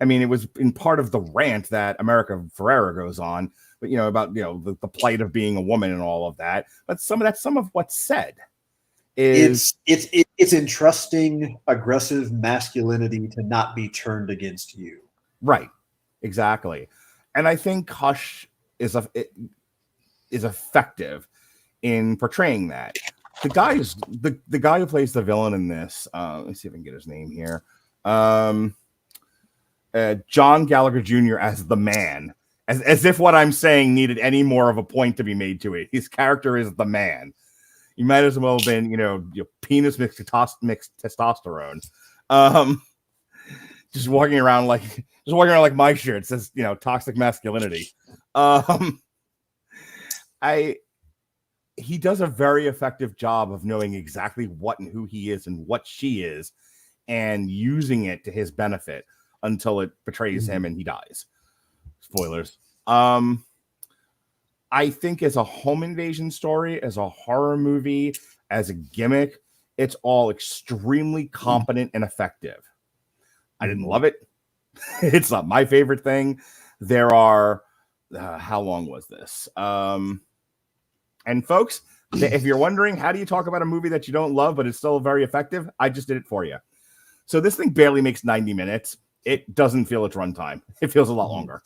I mean, it was in part of the rant that America Ferrera goes on, but about the plight of being a woman and all of that. But some of what's said is it's entrusting aggressive masculinity to not be turned against you. Right, exactly. And I think Hush is effective in portraying that. The guy is the guy who plays the villain in this. Let me see if I can get his name here. John Gallagher Jr. as the man, as if what I'm saying needed any more of a point to be made to it. His character is the man. You might as well have been, your penis mixed testosterone. Just walking around like my shirt says, toxic masculinity. He does a very effective job of knowing exactly what and who he is and what she is and using it to his benefit until it betrays him and he dies. Spoilers. I think as a home invasion story, as a horror movie, as a gimmick, it's all extremely competent and effective. I didn't love it. It's not my favorite thing. There are, how long was this? And folks, if you're wondering, how do you talk about a movie that you don't love, but it's still very effective? I just did it for you. So this thing barely makes 90 minutes. It doesn't feel its runtime. It feels a lot longer.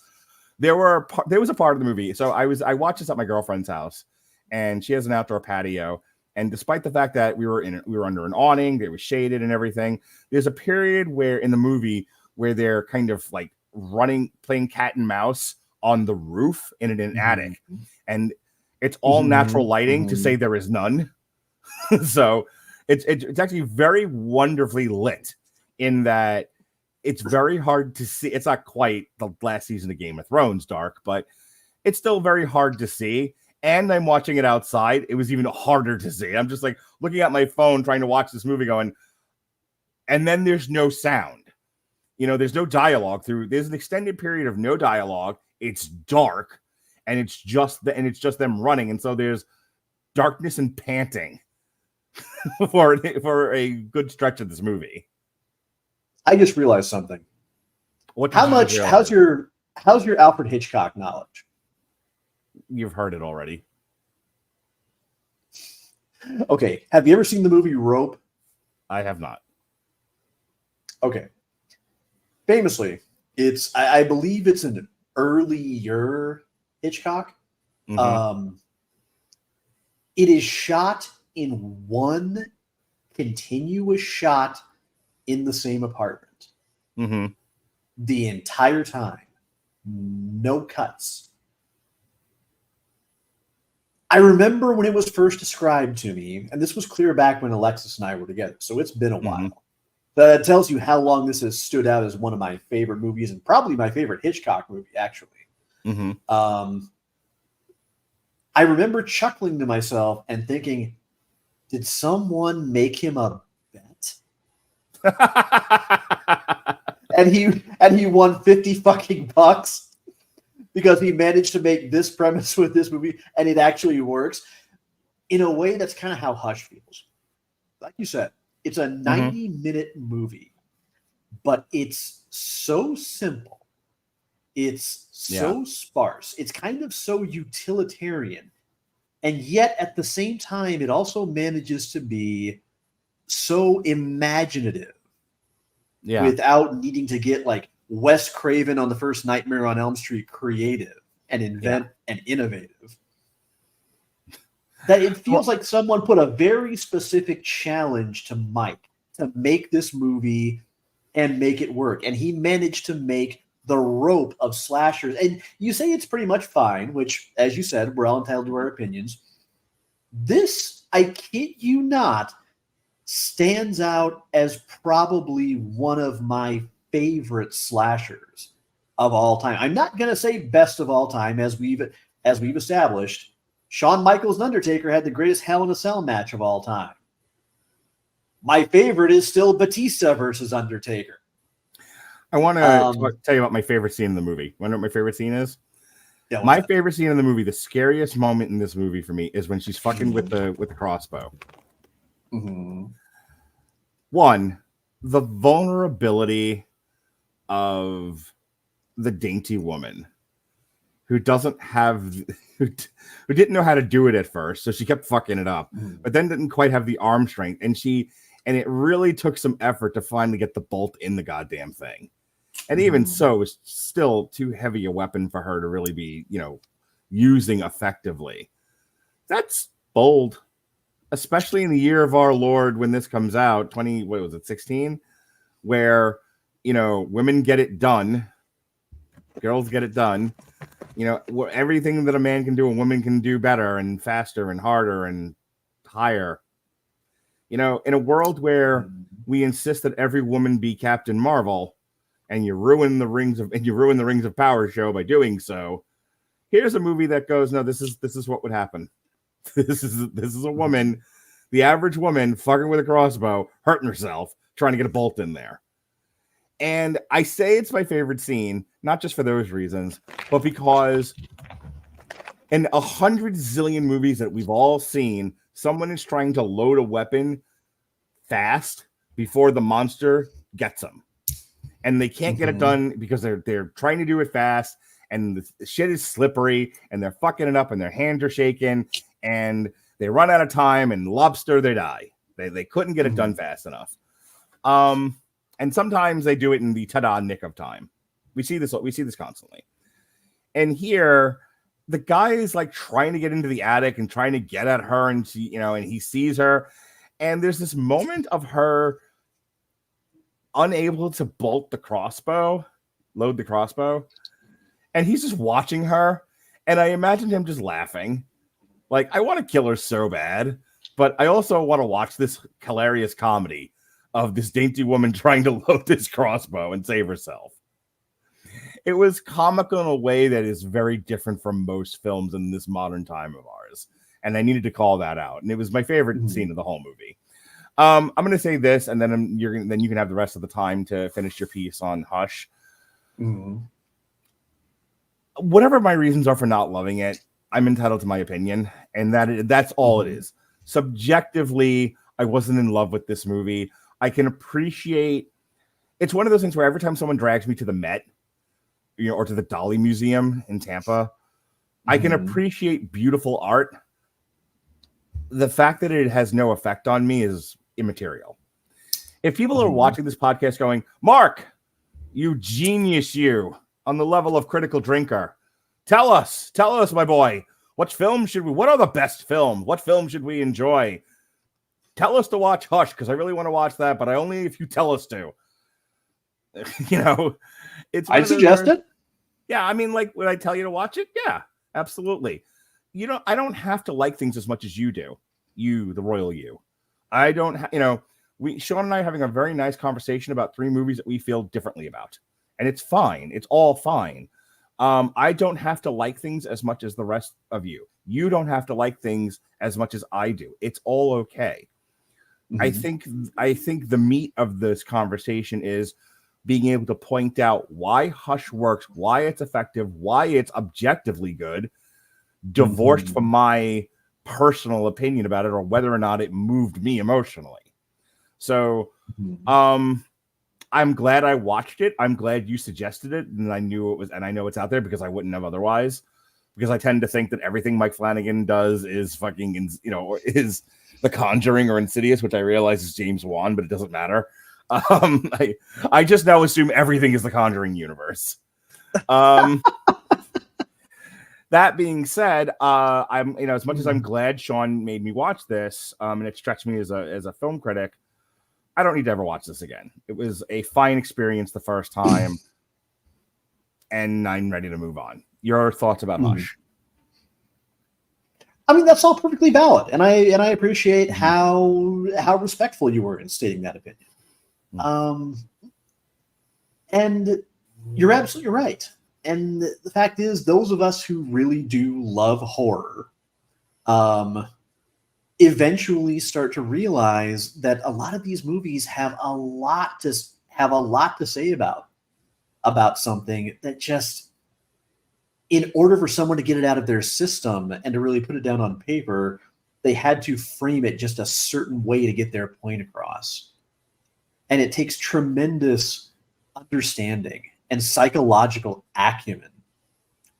There was a part of the movie. So I watched this at my girlfriend's house, and she has an outdoor patio. And despite the fact that we were under an awning, it was shaded and everything, there's a period where in the movie where they're kind of like playing cat and mouse on the roof in an attic, and it's all natural lighting to say there is none. So it's actually very wonderfully lit in that it's very hard to see. It's not quite the last season of Game of Thrones dark, but it's still very hard to see. And I'm watching it outside. It was even harder to see. I'm just like looking at my phone, trying to watch this movie going, and then there's no sound. There's no dialogue there's an extended period of no dialogue. It's dark and it's just them running. And so there's darkness and panting for a good stretch of this movie. I just realized something. How's your Alfred Hitchcock knowledge? You've heard it already. Okay. Have you ever seen the movie Rope? I have not. Okay. Famously, I believe it's an earlier Hitchcock. Mm-hmm. It is shot in one continuous shot in the same apartment. Mm-hmm. The entire time. No cuts. I remember when it was first described to me, and this was clear back when Alexis and I were together, so it's been a while. That tells you how long this has stood out as one of my favorite movies, and probably my favorite Hitchcock movie, actually. Mm-hmm. I remember chuckling to myself and thinking, did someone make him a bet? and he won $50 because he managed to make this premise with this movie, and it actually works in a way that's kind of how Hush feels. Like you said, it's a 90-minute movie, but it's so simple. It's so sparse. It's kind of so utilitarian. And yet, at the same time, it also manages to be so imaginative without needing to get like Wes Craven on the first Nightmare on Elm Street creative and invent and innovative. That it feels like someone put a very specific challenge to Mike to make this movie and make it work. And he managed to make the rope of slashers. And you say it's pretty much fine, which, as you said, we're all entitled to our opinions. This, I kid you not, stands out as probably one of my favorite slashers of all time. I'm not going to say best of all time, as we've as we've established, Shawn Michaels and Undertaker had the greatest Hell in a Cell match of all time. My favorite is still Batista versus Undertaker. I want to tell you about my favorite scene in the movie. Want to know what my favorite scene is? Yeah, my favorite scene in the movie, the scariest moment in this movie for me, is when she's fucking with the crossbow. Mm-hmm. One, the vulnerability of the dainty woman who doesn't have, who didn't know how to do it at first, so she kept fucking it up, but then didn't quite have the arm strength, and it really took some effort to finally get the bolt in the goddamn thing. And even so, it's still too heavy a weapon for her to really be, using effectively. That's bold, especially in the year of our Lord when this comes out, 16, where, women get it done, girls get it done. Everything that a man can do, a woman can do better and faster and harder and higher. In a world where we insist that every woman be Captain Marvel, and you ruin the Rings of Power show by doing so. Here's a movie that goes, no, this is what would happen. This is a woman, the average woman, fucking with a crossbow, hurting herself, trying to get a bolt in there. And I say it's my favorite scene, not just for those reasons, but because in 100 zillion movies that we've all seen, someone is trying to load a weapon fast before the monster gets them. And they can't get it done because they're trying to do it fast, and the shit is slippery, and they're fucking it up, and their hands are shaking, and they run out of time, and lobster, they die. They couldn't get it done fast enough. And sometimes they do it in the ta-da nick of time. We see this constantly. And here, the guy is like trying to get into the attic and trying to get at her, and and he sees her, and there's this moment of her unable to load the crossbow, and he's just watching her, and I imagine him just laughing. Like, I want to kill her so bad, but I also want to watch this hilarious comedy of this dainty woman trying to load this crossbow and save herself. It was comical in a way that is very different from most films in this modern time of ours, and I needed to call that out, and it was my favorite scene of the whole movie. I'm going to say this, and then you can have the rest of the time to finish your piece on Hush. Whatever my reasons are for not loving it, I'm entitled to my opinion, and that's all it is. Subjectively, I wasn't in love with this movie. I can appreciate. It's one of those things where every time someone drags me to the Met, or to the Dolly Museum in Tampa, I can appreciate beautiful art. The fact that it has no effect on me is immaterial. If people are watching this podcast going, Mark, you genius, you on the level of critical drinker, tell us, my boy, what are the best films? What film should we enjoy? Tell us to watch Hush, because I really want to watch that, but only if you tell us to. I'd suggest it. Yeah, I mean, like, would I tell you to watch it? Yeah, absolutely. I don't have to like things as much as you do. You, the royal you. I don't, Sean and I are having a very nice conversation about 3 movies that we feel differently about. And it's fine. It's all fine. I don't have to like things as much as the rest of you. You don't have to like things as much as I do. It's all okay. I think the meat of this conversation is being able to point out why Hush works, why it's effective, why it's objectively good, divorced from my personal opinion about it, or whether or not it moved me emotionally. So I'm glad I watched it. I'm glad you suggested it, and I knew it was, and I know it's out there because I wouldn't have otherwise, because I tend to think that everything Mike Flanagan does is fucking, is The Conjuring or Insidious, which I realize is James Wan, but it doesn't matter. I just now assume everything is the Conjuring universe. That being said, I'm, as much as I'm glad Sean made me watch this, and it stretched me as a film critic, I don't need to ever watch this again. It was a fine experience the first time, and I'm ready to move on. Your thoughts about Hush? I mean, that's all perfectly valid, and I appreciate how respectful you were in stating that opinion. And you're absolutely right. and the fact is, those of us who really do love horror, eventually start to realize that a lot of these movies have a lot to say about something that just, in order for someone to get it out of their system and to really put it down on paper, they had to frame it just a certain way to get their point across. And it takes tremendous understanding and psychological acumen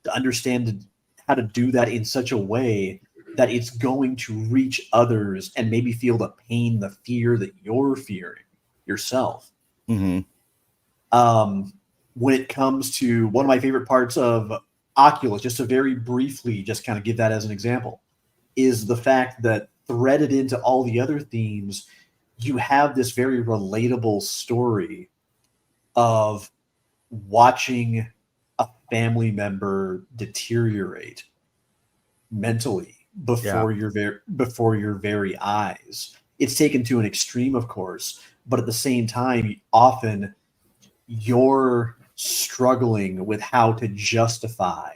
to understand how to do that in such a way that it's going to reach others and maybe feel the pain, the fear that you're fearing yourself. Mm-hmm. When it comes to one of my favorite parts of Oculus, just to very briefly just kind of give that as an example, is the fact that threaded into all the other themes, you have this very relatable story of watching a family member deteriorate mentally before your very eyes. It's taken to an extreme, of course, but at the same time, often you're struggling with how to justify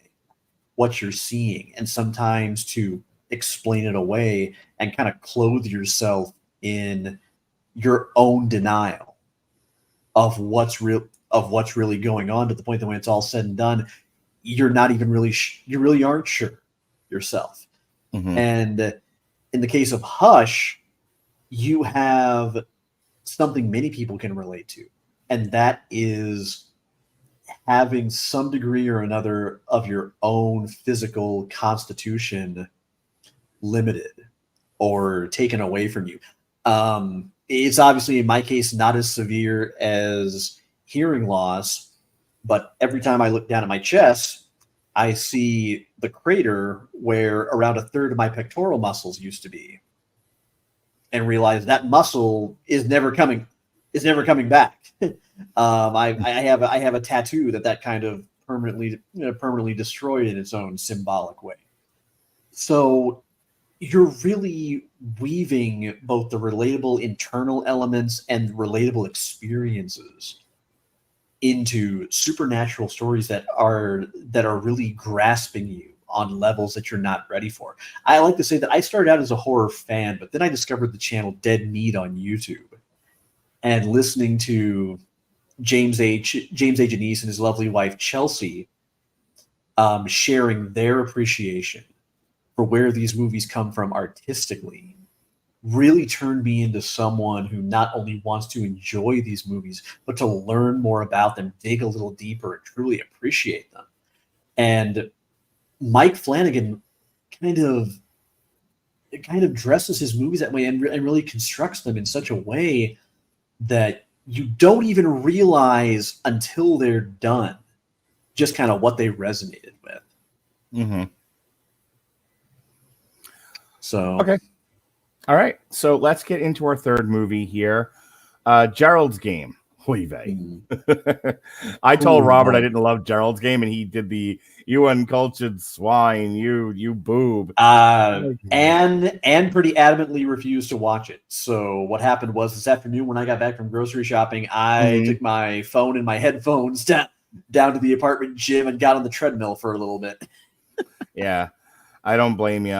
what you're seeing, and sometimes to explain it away and kind of clothe yourself in your own denial of what's really going on, to the point that when it's all said and done, you're not even really you really aren't sure yourself. Mm-hmm. And in the case of Hush, you have something many people can relate to, and that is having some degree or another of your own physical constitution limited or taken away from you. It's obviously, in my case, not as severe as hearing loss, but every time I look down at my chest, I see the crater where around a third of my pectoral muscles used to be, and realize that muscle is never coming back. I have a tattoo that kind of permanently destroyed in its own symbolic way. So you're really weaving both the relatable internal elements and relatable experiences into supernatural stories that are really grasping you on levels that you're not ready for. I like to say that I started out as a horror fan, but then I discovered the channel Dead Meat on YouTube, and listening to James H. Anise and his lovely wife Chelsea sharing their appreciation for where these movies come from artistically really turned me into someone who not only wants to enjoy these movies, but to learn more about them, dig a little deeper, and truly appreciate them. And Mike Flanagan kind of dresses his movies that way, and really constructs them in such a way that you don't even realize until they're done just kind of what they resonated with. Mm-hmm. So okay. All right, so let's get into our third movie here, Gerald's Game. Oy vey. I told Robert I didn't love Gerald's Game, and he did the "you uncultured swine, you boob," and pretty adamantly refused to watch it. So what happened was, this afternoon when I got back from grocery shopping, I took my phone and my headphones down to the apartment gym and got on the treadmill for a little bit. Yeah, I don't blame you.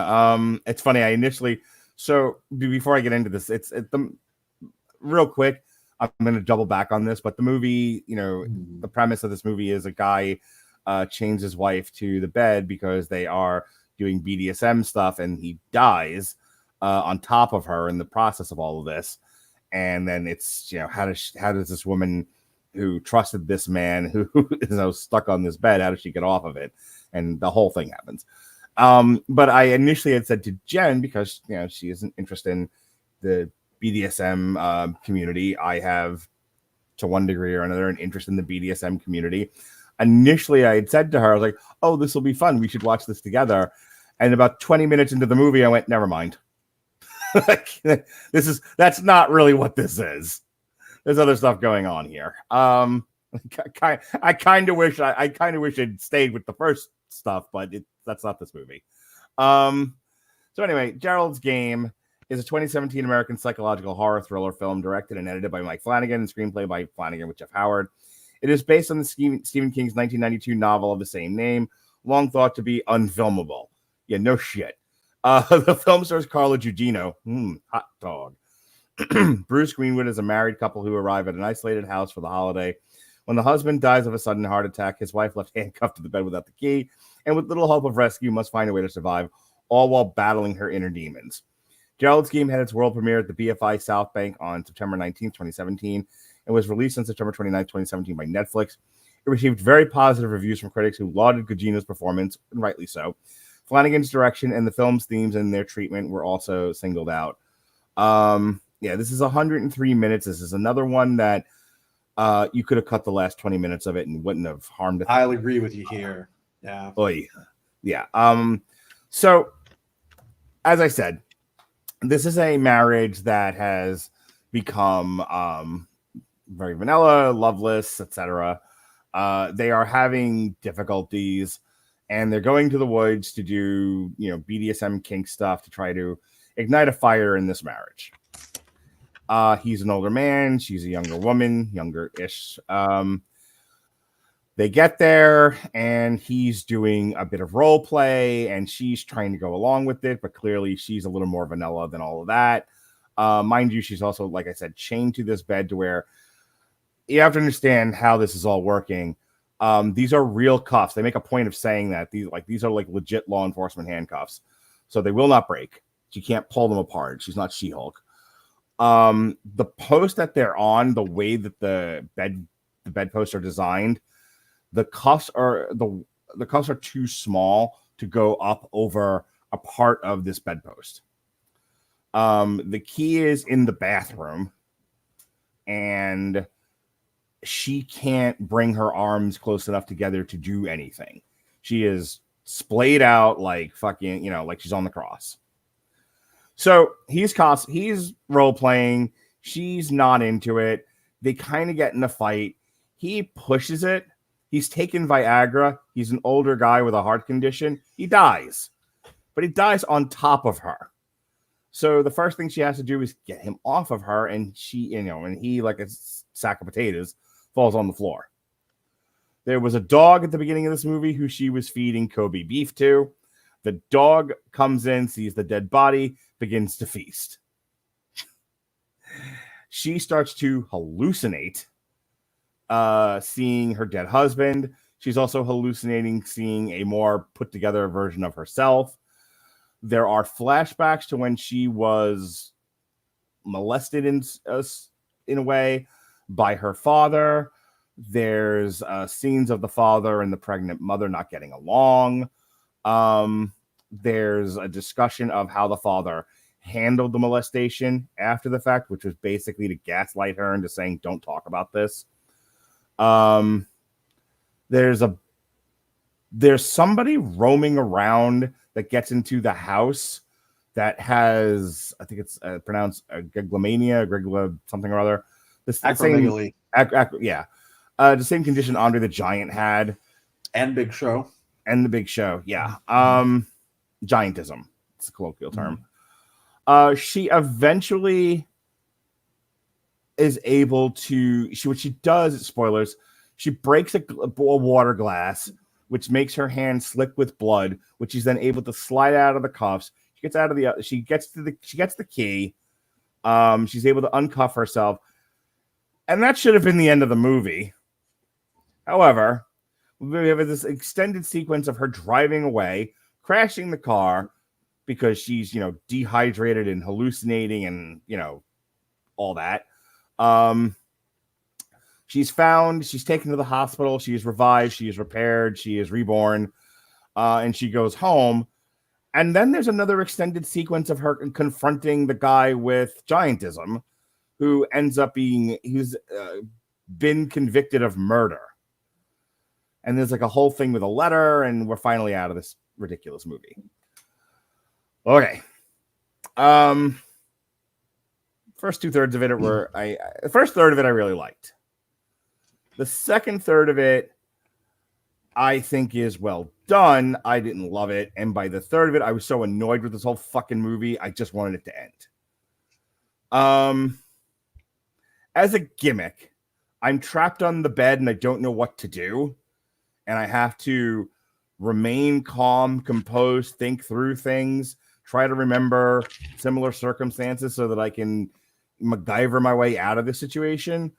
It's funny. So before I get into this, real quick, I'm going to double back on this, but the movie, the premise of this movie is a guy chains his wife to the bed because they are doing BDSM stuff, and he dies on top of her in the process of all of this. And then it's, how does this woman who trusted this man who is now stuck on this bed, how does she get off of it? And the whole thing happens. But I initially had said to Jen, because she isn't interested in the BDSM community. I have, to one degree or another, an interest in the BDSM community. Initially, I had said to her, I was like, "Oh, this will be fun. We should watch this together." And about 20 minutes into the movie, I went, "Never mind. That's not really what this is. There's other stuff going on here." I kind of wish I'd stayed with the first stuff, but that's not this movie. So anyway, Gerald's Game is a 2017 American psychological horror thriller film directed and edited by Mike Flanagan and screenplay by Flanagan with Jeff Howard. It is based on the Stephen King's 1992 novel of the same name, long thought to be unfilmable. Yeah, no shit. The film stars Carla Gugino, hot dog. Bruce Greenwood is a married couple who arrive at an isolated house for the holiday. When the husband dies of a sudden heart attack, his wife, left handcuffed to the bed without the key, and with little hope of rescue, must find a way to survive, all while battling her inner demons. Gerald's Game had its world premiere at the BFI South Bank on September 19th, 2017, and was released on September 29th, 2017 by Netflix. It received very positive reviews from critics who lauded Gugino's performance, and rightly so. Flanagan's direction and the film's themes and their treatment were also singled out. This is 103 minutes. This is another one that you could have cut the last 20 minutes of it and wouldn't have harmed it. I'll agree with you here. Yeah. So, as I said, this is a marriage that has become very vanilla, loveless, etc. They are having difficulties, and they're going to the woods to do, BDSM kink stuff to try to ignite a fire in this marriage. He's an older man. She's a younger woman, younger-ish. They get there, and he's doing a bit of role play, and she's trying to go along with it, but clearly she's a little more vanilla than all of that. Mind you, she's also, like I said, chained to this bed to where you have to understand how this is all working. These are real cuffs. They make a point of saying that these are like legit law enforcement handcuffs, so they will not break. She can't pull them apart. She's not She-Hulk. The post that they're on, the way that the bedposts are designed, the cuffs are too small to go up over a part of this bedpost. The key is in the bathroom, and she can't bring her arms close enough together to do anything. She is splayed out like fucking, like she's on the cross. So he's role playing. She's not into it. They kind of get in a fight. He pushes it. He's taken Viagra. He's an older guy with a heart condition. He dies, but he dies on top of her. So the first thing she has to do is get him off of her, and he, like a sack of potatoes, falls on the floor. There was a dog at the beginning of this movie who she was feeding Kobe beef to. The dog comes in, sees the dead body, begins to feast. She starts to hallucinate, seeing her dead husband. She's also hallucinating, seeing a more put together version of herself. There are flashbacks to when she was molested in a way by her father. There's scenes of the father and the pregnant mother not getting along. There's a discussion of how the father handled the molestation after the fact, which was basically to gaslight her into saying, don't talk about this. There's somebody roaming around that gets into the house that has, I think it's pronounced Grigla, something or other. The same condition Andre the Giant had. And Big Show. Yeah. Giantism. It's a colloquial term. She eventually is able to, what she does, spoilers, she breaks a water glass, which makes her hand slick with blood, which she's then able to slide out of the cuffs. She gets the key. She's able to uncuff herself. And that should have been the end of the movie. However, we have this extended sequence of her driving away, crashing the car because she's, dehydrated and hallucinating and, all that. She's found, she's taken to the hospital, she is revived, she is repaired, she is reborn, and she goes home. And then there's another extended sequence of her confronting the guy with giantism, who ends up he's been convicted of murder. And there's like a whole thing with a letter, and we're finally out of this ridiculous movie. Okay. First 2/3 of it were the first third of it I really liked. The second third of it I think is well done. I didn't love it, and by the third of it, I was so annoyed with this whole fucking movie. I just wanted it to end. As a gimmick, I'm trapped on the bed and I don't know what to do. And I have to remain calm, composed, think through things, try to remember similar circumstances so that I can MacGyver my way out of the situation.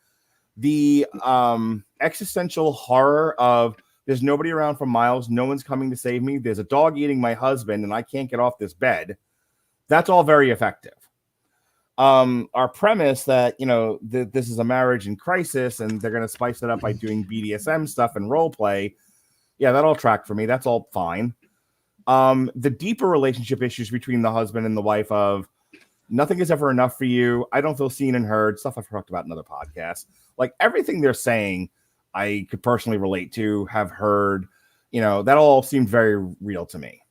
The existential horror of there's nobody around for miles, no one's coming to save me, there's a dog eating my husband, and I can't get off this bed. That's all very effective. Our premise that, this is a marriage in crisis and they're going to spice it up by doing BDSM stuff and role play. Yeah, that all tracked for me. That's all fine. The deeper relationship issues between the husband and the wife of nothing is ever enough for you. I don't feel seen and heard. Stuff I've talked about in other podcasts. Like everything they're saying, I could personally relate to, have heard, that all seemed very real to me.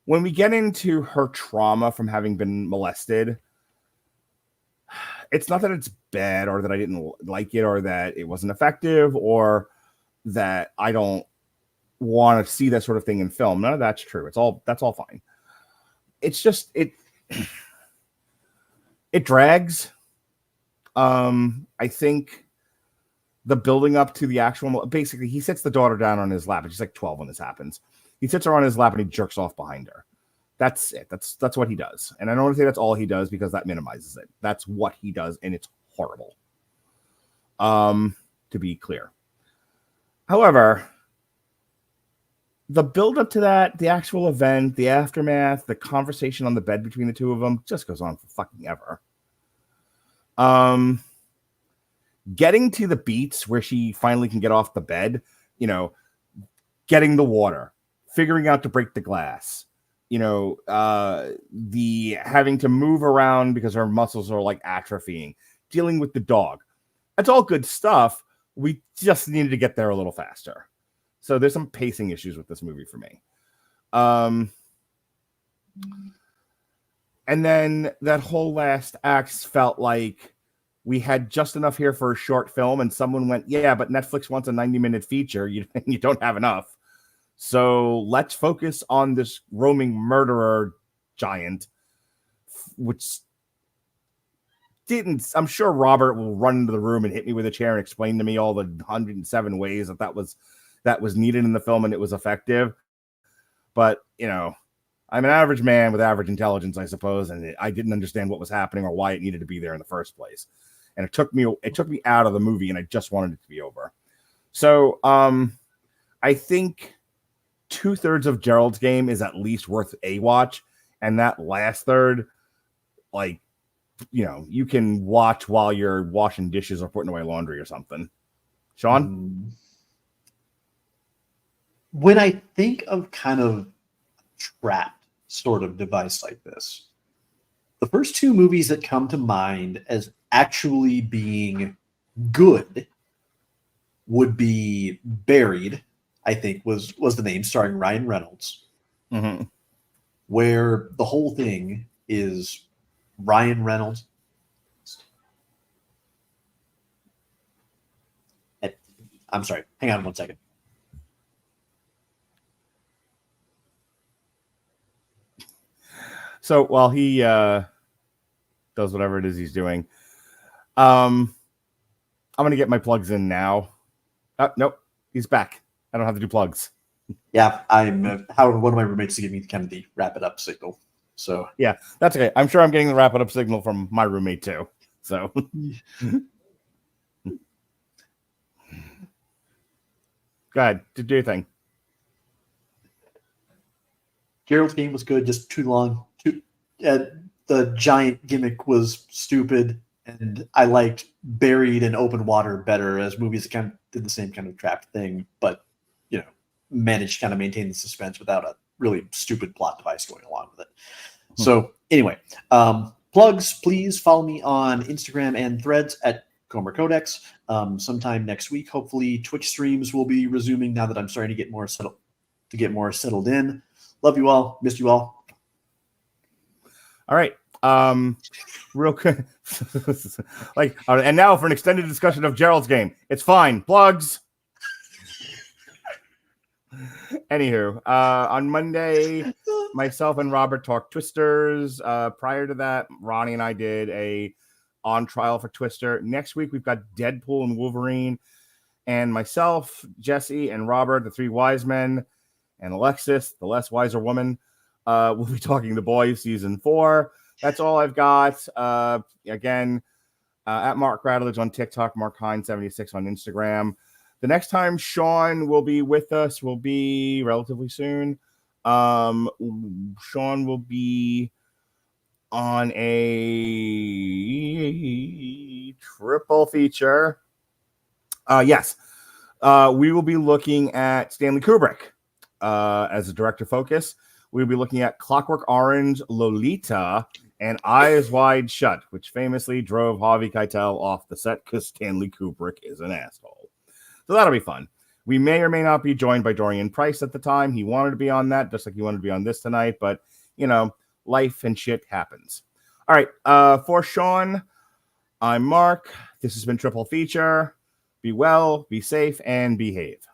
When we get into her trauma from having been molested, it's not that it's bad or that I didn't like it or that it wasn't effective or that I don't want to see that sort of thing in film. None of that's true. That's all fine. It's just it drags. I think the building up to the actual, basically he sits the daughter down on his lap. She's like 12 when this happens. He sits her on his lap and he jerks off behind her. That's it. That's what he does. And I don't want to say that's all he does because that minimizes it. That's what he does, and it's horrible. To be clear. However, the build up to that, the actual event, the aftermath, the conversation on the bed between the two of them just goes on for fucking ever. Getting to the beats where she finally can get off the bed, getting the water, figuring out to break the glass, the having to move around because her muscles are like atrophying, dealing with the dog. That's all good stuff. We just needed to get there a little faster. So there's some pacing issues with this movie for me. And then that whole last act felt like we had just enough here for a short film, and someone went, yeah, but Netflix wants a 90-minute feature. You don't have enough. So let's focus on this roaming murderer giant, which didn't. I'm sure Robert will run into the room and hit me with a chair and explain to me all the 107 ways that was needed in the film and it was effective. But, I'm an average man with average intelligence, I suppose, and I didn't understand what was happening or why it needed to be there in the first place. And it took me out of the movie, and I just wanted it to be over. So I think 2/3 of Gerald's Game is at least worth a watch, and that last third, you can watch while you're washing dishes or putting away laundry or something. Sean? When I think of kind of trapped sort of device like this, the first two movies that come to mind as actually being good would be Buried, I think was the name, starring Ryan Reynolds, where the whole thing is Ryan Reynolds. I'm sorry, hang on one second. So while he does whatever it is he's doing, I'm going to get my plugs in now. Nope, he's back. I don't have to do plugs. Yeah, I'm Howard, one of my roommates to give me kind of the wrap it up signal. So yeah, that's okay. I'm sure I'm getting the wrap it up signal from my roommate too. So go ahead, do your thing. Gerald's Game was good, just too long. The giant gimmick was stupid, and I liked Buried and Open Water better as movies that kind of did the same kind of trapped thing, but managed to kind of maintain the suspense without a really stupid plot device going along with it. So anyway, plugs, please follow me on Instagram and Threads at Comer Codex. Sometime next week, hopefully Twitch streams will be resuming now that I'm starting to get more settled in. Love you all. Missed you all. All right. Real quick. And now for an extended discussion of Gerald's Game. It's fine. Plugs. Anywho, on Monday, myself and Robert talked Twisters. Prior to that, Ronnie and I did a on trial for Twister. Next week, we've got Deadpool and Wolverine. And myself, Jesse, and Robert, the three wise men, and Alexis, the less wiser woman, we'll be talking The Boys Season 4. That's all I've got. Again, at Mark Radulich on TikTok, MarkHine76 on Instagram. The next time Sean will be with us will be relatively soon. Sean will be on a triple feature. Yes. We will be looking at Stanley Kubrick as a director focus. We'll be looking at Clockwork Orange, Lolita, and Eyes Wide Shut, which famously drove Harvey Keitel off the set because Stanley Kubrick is an asshole. So that'll be fun. We may or may not be joined by Dorian Price at the time. He wanted to be on that, just like he wanted to be on this tonight. But, life and shit happens. All right. For Sean, I'm Mark. This has been Triple Feature. Be well, be safe, and behave.